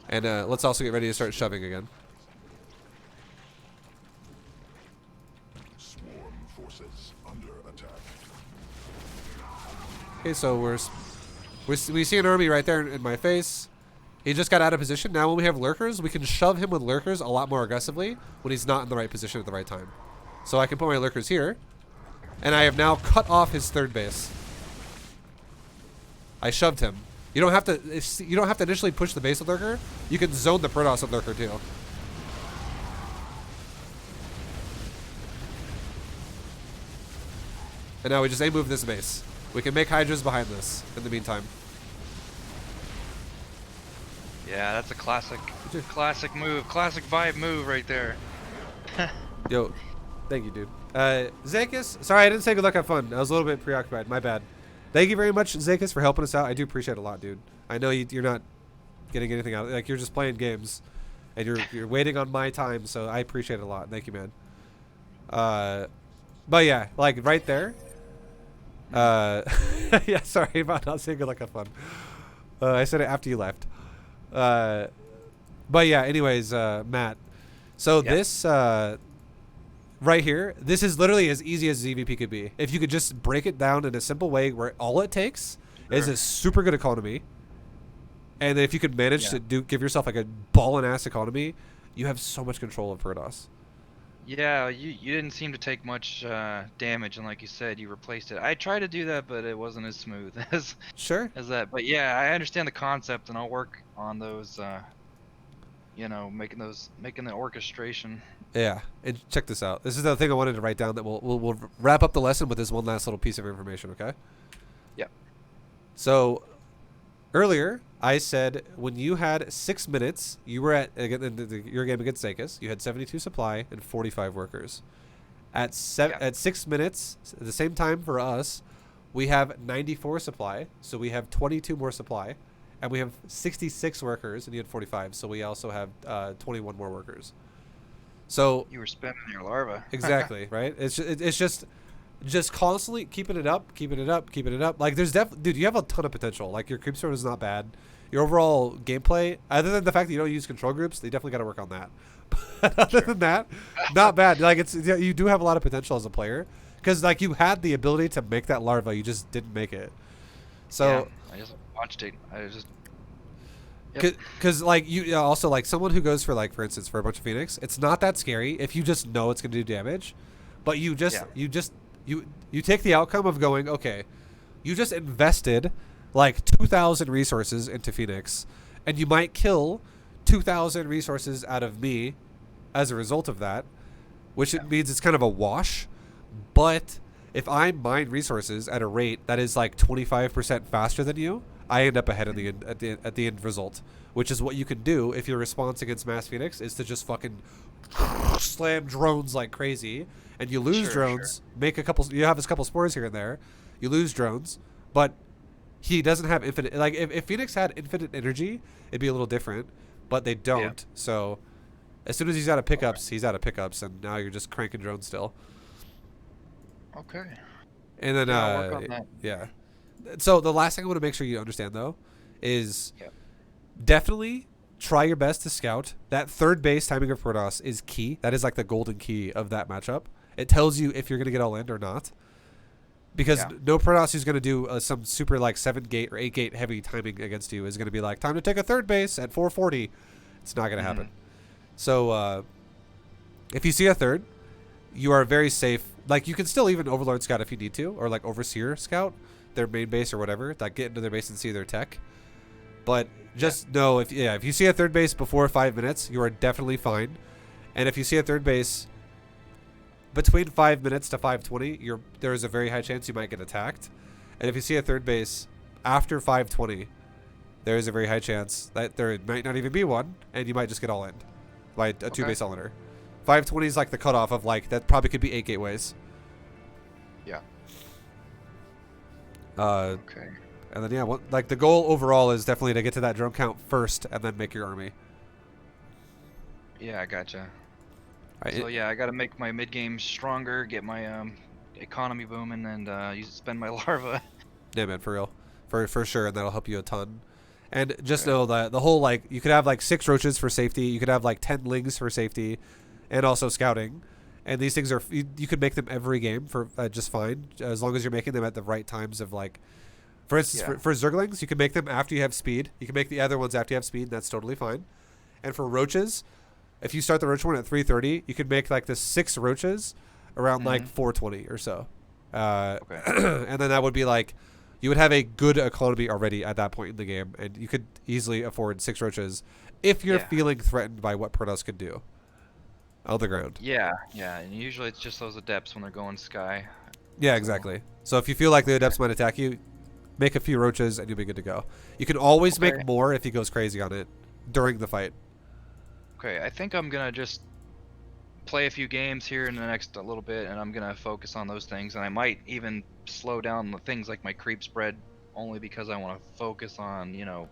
And let's also get ready to start shoving again. Swarm forces under attack. Okay, so we see an army right there in my face. He just got out of position. Now when we have Lurkers, we can shove him with Lurkers a lot more aggressively when he's not in the right position at the right time. So I can put my Lurkers here. And I have now cut off his third base. I shoved him. You don't have to initially push the base with Lurker. You can zone the Protoss with Lurker too. And now we just move this base. We can make Hydras behind this in the meantime. Yeah, that's a classic move. Classic ViBE move right there. Yo, thank you, dude. Zakis, sorry I didn't say good luck, have fun. I was a little bit preoccupied. My bad. Thank you very much, Zakis, for helping us out. I do appreciate it a lot, dude. I know you're not getting anything out. Like, you're just playing games, and you're waiting on my time, so I appreciate it a lot. Thank you, man. But yeah, like right there. Yeah, sorry about not saying good luck, have fun. I said it after you left. But yeah, anyways, Matt. So yep. This right here, this is literally as easy as ZvP could be. If you could just break it down in a simple way where all it takes is a super good economy, and if you could manage to give yourself like a ball and ass economy, you have so much control of Protoss. Yeah, you didn't seem to take much damage, and like you said, you replaced it. I tried to do that, but it wasn't as smooth as that. But yeah, I understand the concept, and I'll work on those. You know, making the orchestration. Yeah, and check this out. This is the thing I wanted to write down that we'll wrap up the lesson with this one last little piece of information, okay? Yep. So earlier I said when you had 6 minutes, you were at your game against Zakis, you had 72 supply and 45 workers. At 6 minutes, at the same time for us, we have 94 supply, so we have 22 more supply. And we have 66 workers, and you had 45, so we also have 21 more workers. So you were spending your larva. Exactly, right? It's just constantly keeping it up. Like there's dude, you have a ton of potential. Like your creep storm is not bad. Your overall gameplay, other than the fact that you don't use control groups, they definitely got to work on that. But other than that, not bad. Like you do have a lot of potential as a player, because like you had the ability to make that larva, you just didn't make it. So. Yeah, I just watched it. I just. Because like you also like someone who goes for like for instance for a bunch of Phoenix, it's not that scary if you just know it's going to do damage, but you take the outcome of going, okay, you just invested like 2,000 resources into Phoenix, and you might kill 2,000 resources out of me as a result of that, which it means it's kind of a wash. But if I mine resources at a rate that is like 25% faster than you, I end up ahead of the end, at the end result, which is what you can do if your response against Mass Phoenix is to just fucking slam drones like crazy, and you lose drones. Make a couple. You have a couple spores here and there. You lose drones, but he doesn't have infinite. Like if Phoenix had infinite energy, it'd be a little different, but they don't. Yeah. So as soon as he's out of pickups, he's out of pickups, and now you're just cranking drones still. Okay. And then Yeah, I'll work on that. yeah. So the last thing I want to make sure you understand though is Yep. definitely try your best to scout. That third base timing of Protoss is key. That is like the golden key of that matchup. It tells you if you're going to get all in or not. Because no Protoss who's going to do some super like 7-gate or 8-gate heavy timing against you is going to be like, time to take a third base at 440. It's not going to happen. So if you see a third, you are very safe. Like you can still even Overlord scout if you need to, or like Overseer scout their main base or whatever, like get into their base and see their tech. But just know if you see a third base before 5 minutes, you are definitely fine. And if you see a third base between 5 minutes to 5:20, there is a very high chance you might get attacked. And if you see a third base after 5:20, there is a very high chance that there might not even be one, and you might just get all in by a 2-base all-inner. 5:20 is like the cutoff of like that probably could be 8 gateways. Yeah. Okay. And then like the goal overall is definitely to get to that drone count first, and then make your army. Yeah, I gotcha. Right. So yeah, I gotta make my mid game stronger, get my economy booming, and spend my larva. Yeah, man, for real, for sure, and that'll help you a ton. And just know that the whole like you could have like 6 roaches for safety, you could have like 10 lings for safety, and also scouting. And these things are you could make them every game for just fine, as long as you're making them at the right times of like. For instance, for Zerglings, you can make them after you have speed. You can make the other ones after you have speed, and that's totally fine. And for roaches, if you start the roach one at 3:30, you can make like the 6 roaches around like 4:20 or so. And then that would be like, you would have a good economy already at that point in the game, and you could easily afford 6 roaches if you're feeling threatened by what Protoss could do on the ground. Yeah, and usually it's just those adepts when they're going sky. Yeah, exactly. So if you feel like the adepts might attack you, make a few roaches and you'll be good to go. You can always make more if he goes crazy on it during the fight. Okay, I think I'm gonna just play a few games here in the next little bit, and I'm gonna focus on those things, and I might even slow down the things like my creep spread, only because I want to focus on, you know,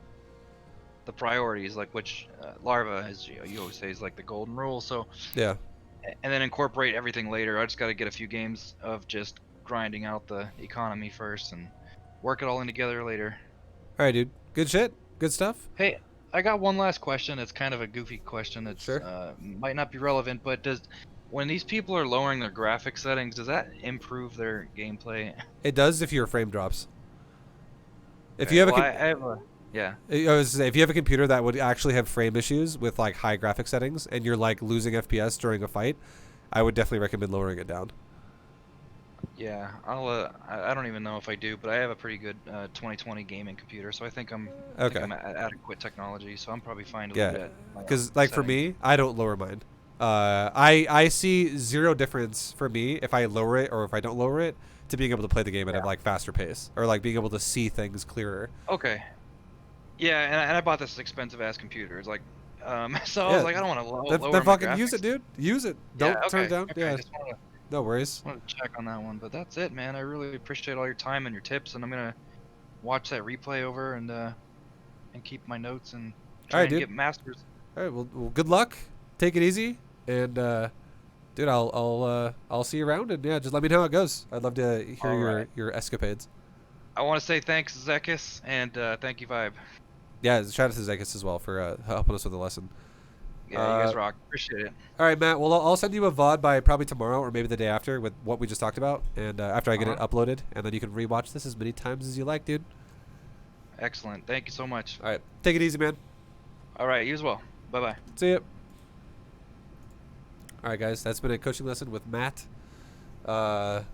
the priorities, like which larva, as you always say, is like the golden rule. So yeah, and then incorporate everything later. I just got to get a few games of just grinding out the economy first and work it all in together later. All right, dude. Good shit. Good stuff. Hey, I got one last question. It's kind of a goofy question. It's might not be relevant, but when these people are lowering their graphic settings, does that improve their gameplay? It does if your frame drops. If you have if you have a computer that would actually have frame issues with like high graphic settings, and you're like losing FPS during a fight, I would definitely recommend lowering it down. Yeah, I don't even know if I do, but I have a pretty good 2020 gaming computer, so I think I'm at adequate technology, so I'm probably fine to look at. Because like for me, I don't lower mine. I see zero difference for me if I lower it or if I don't lower it to being able to play the game at a like faster pace or like being able to see things clearer. Okay. Yeah, and I bought this expensive ass computer. It's like, so I was like, I don't want to lower then my fucking graphics. use it, dude. Use it. Don't turn it down. Okay, I just no worries. want to check on that one, but that's it, man. I really appreciate all your time and your tips, and I'm gonna watch that replay over and keep my notes and try and get masters. All right, well, good luck. Take it easy, and dude, I'll see you around, and just let me know how it goes. I'd love to hear your escapades. I want to say thanks, Zekis, and thank you, ViBE. Yeah, shout out to Zekis as well for helping us with the lesson. Yeah, you guys rock. Appreciate it. All right, Matt. Well, I'll send you a VOD by probably tomorrow or maybe the day after with what we just talked about, and after I get it uploaded, and then you can rewatch this as many times as you like, dude. Excellent. Thank you so much. All right, take it easy, man. All right, you as well. Bye-bye. See ya. All right, guys. That's been a coaching lesson with Matt, our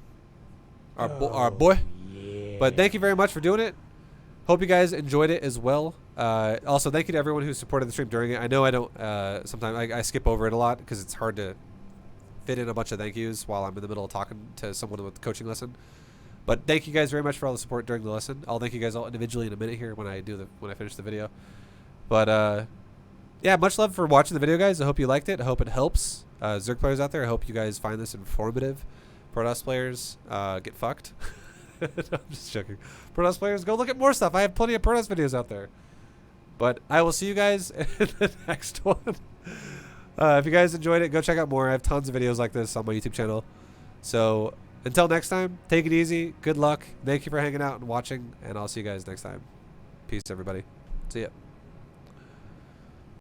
boy. Yeah. But thank you very much for doing it. Hope you guys enjoyed it as well. Also, thank you to everyone who supported the stream during it. I know I don't, sometimes I skip over it a lot because it's hard to fit in a bunch of thank yous while I'm in the middle of talking to someone with the coaching lesson. But thank you guys very much for all the support during the lesson. I'll thank you guys all individually in a minute here when I finish the video. But yeah, much love for watching the video, guys. I hope you liked it. I hope it helps Zerg players out there. I hope you guys find this informative. Protoss players get fucked. No, I'm just joking. Protoss players, go look at more stuff. I have plenty of Protoss videos out there. But I will see you guys in the next one. If you guys enjoyed it, go check out more. I have tons of videos like this on my YouTube channel. So until next time, take it easy. Good luck. Thank you for hanging out and watching. And I'll see you guys next time. Peace, everybody. See ya.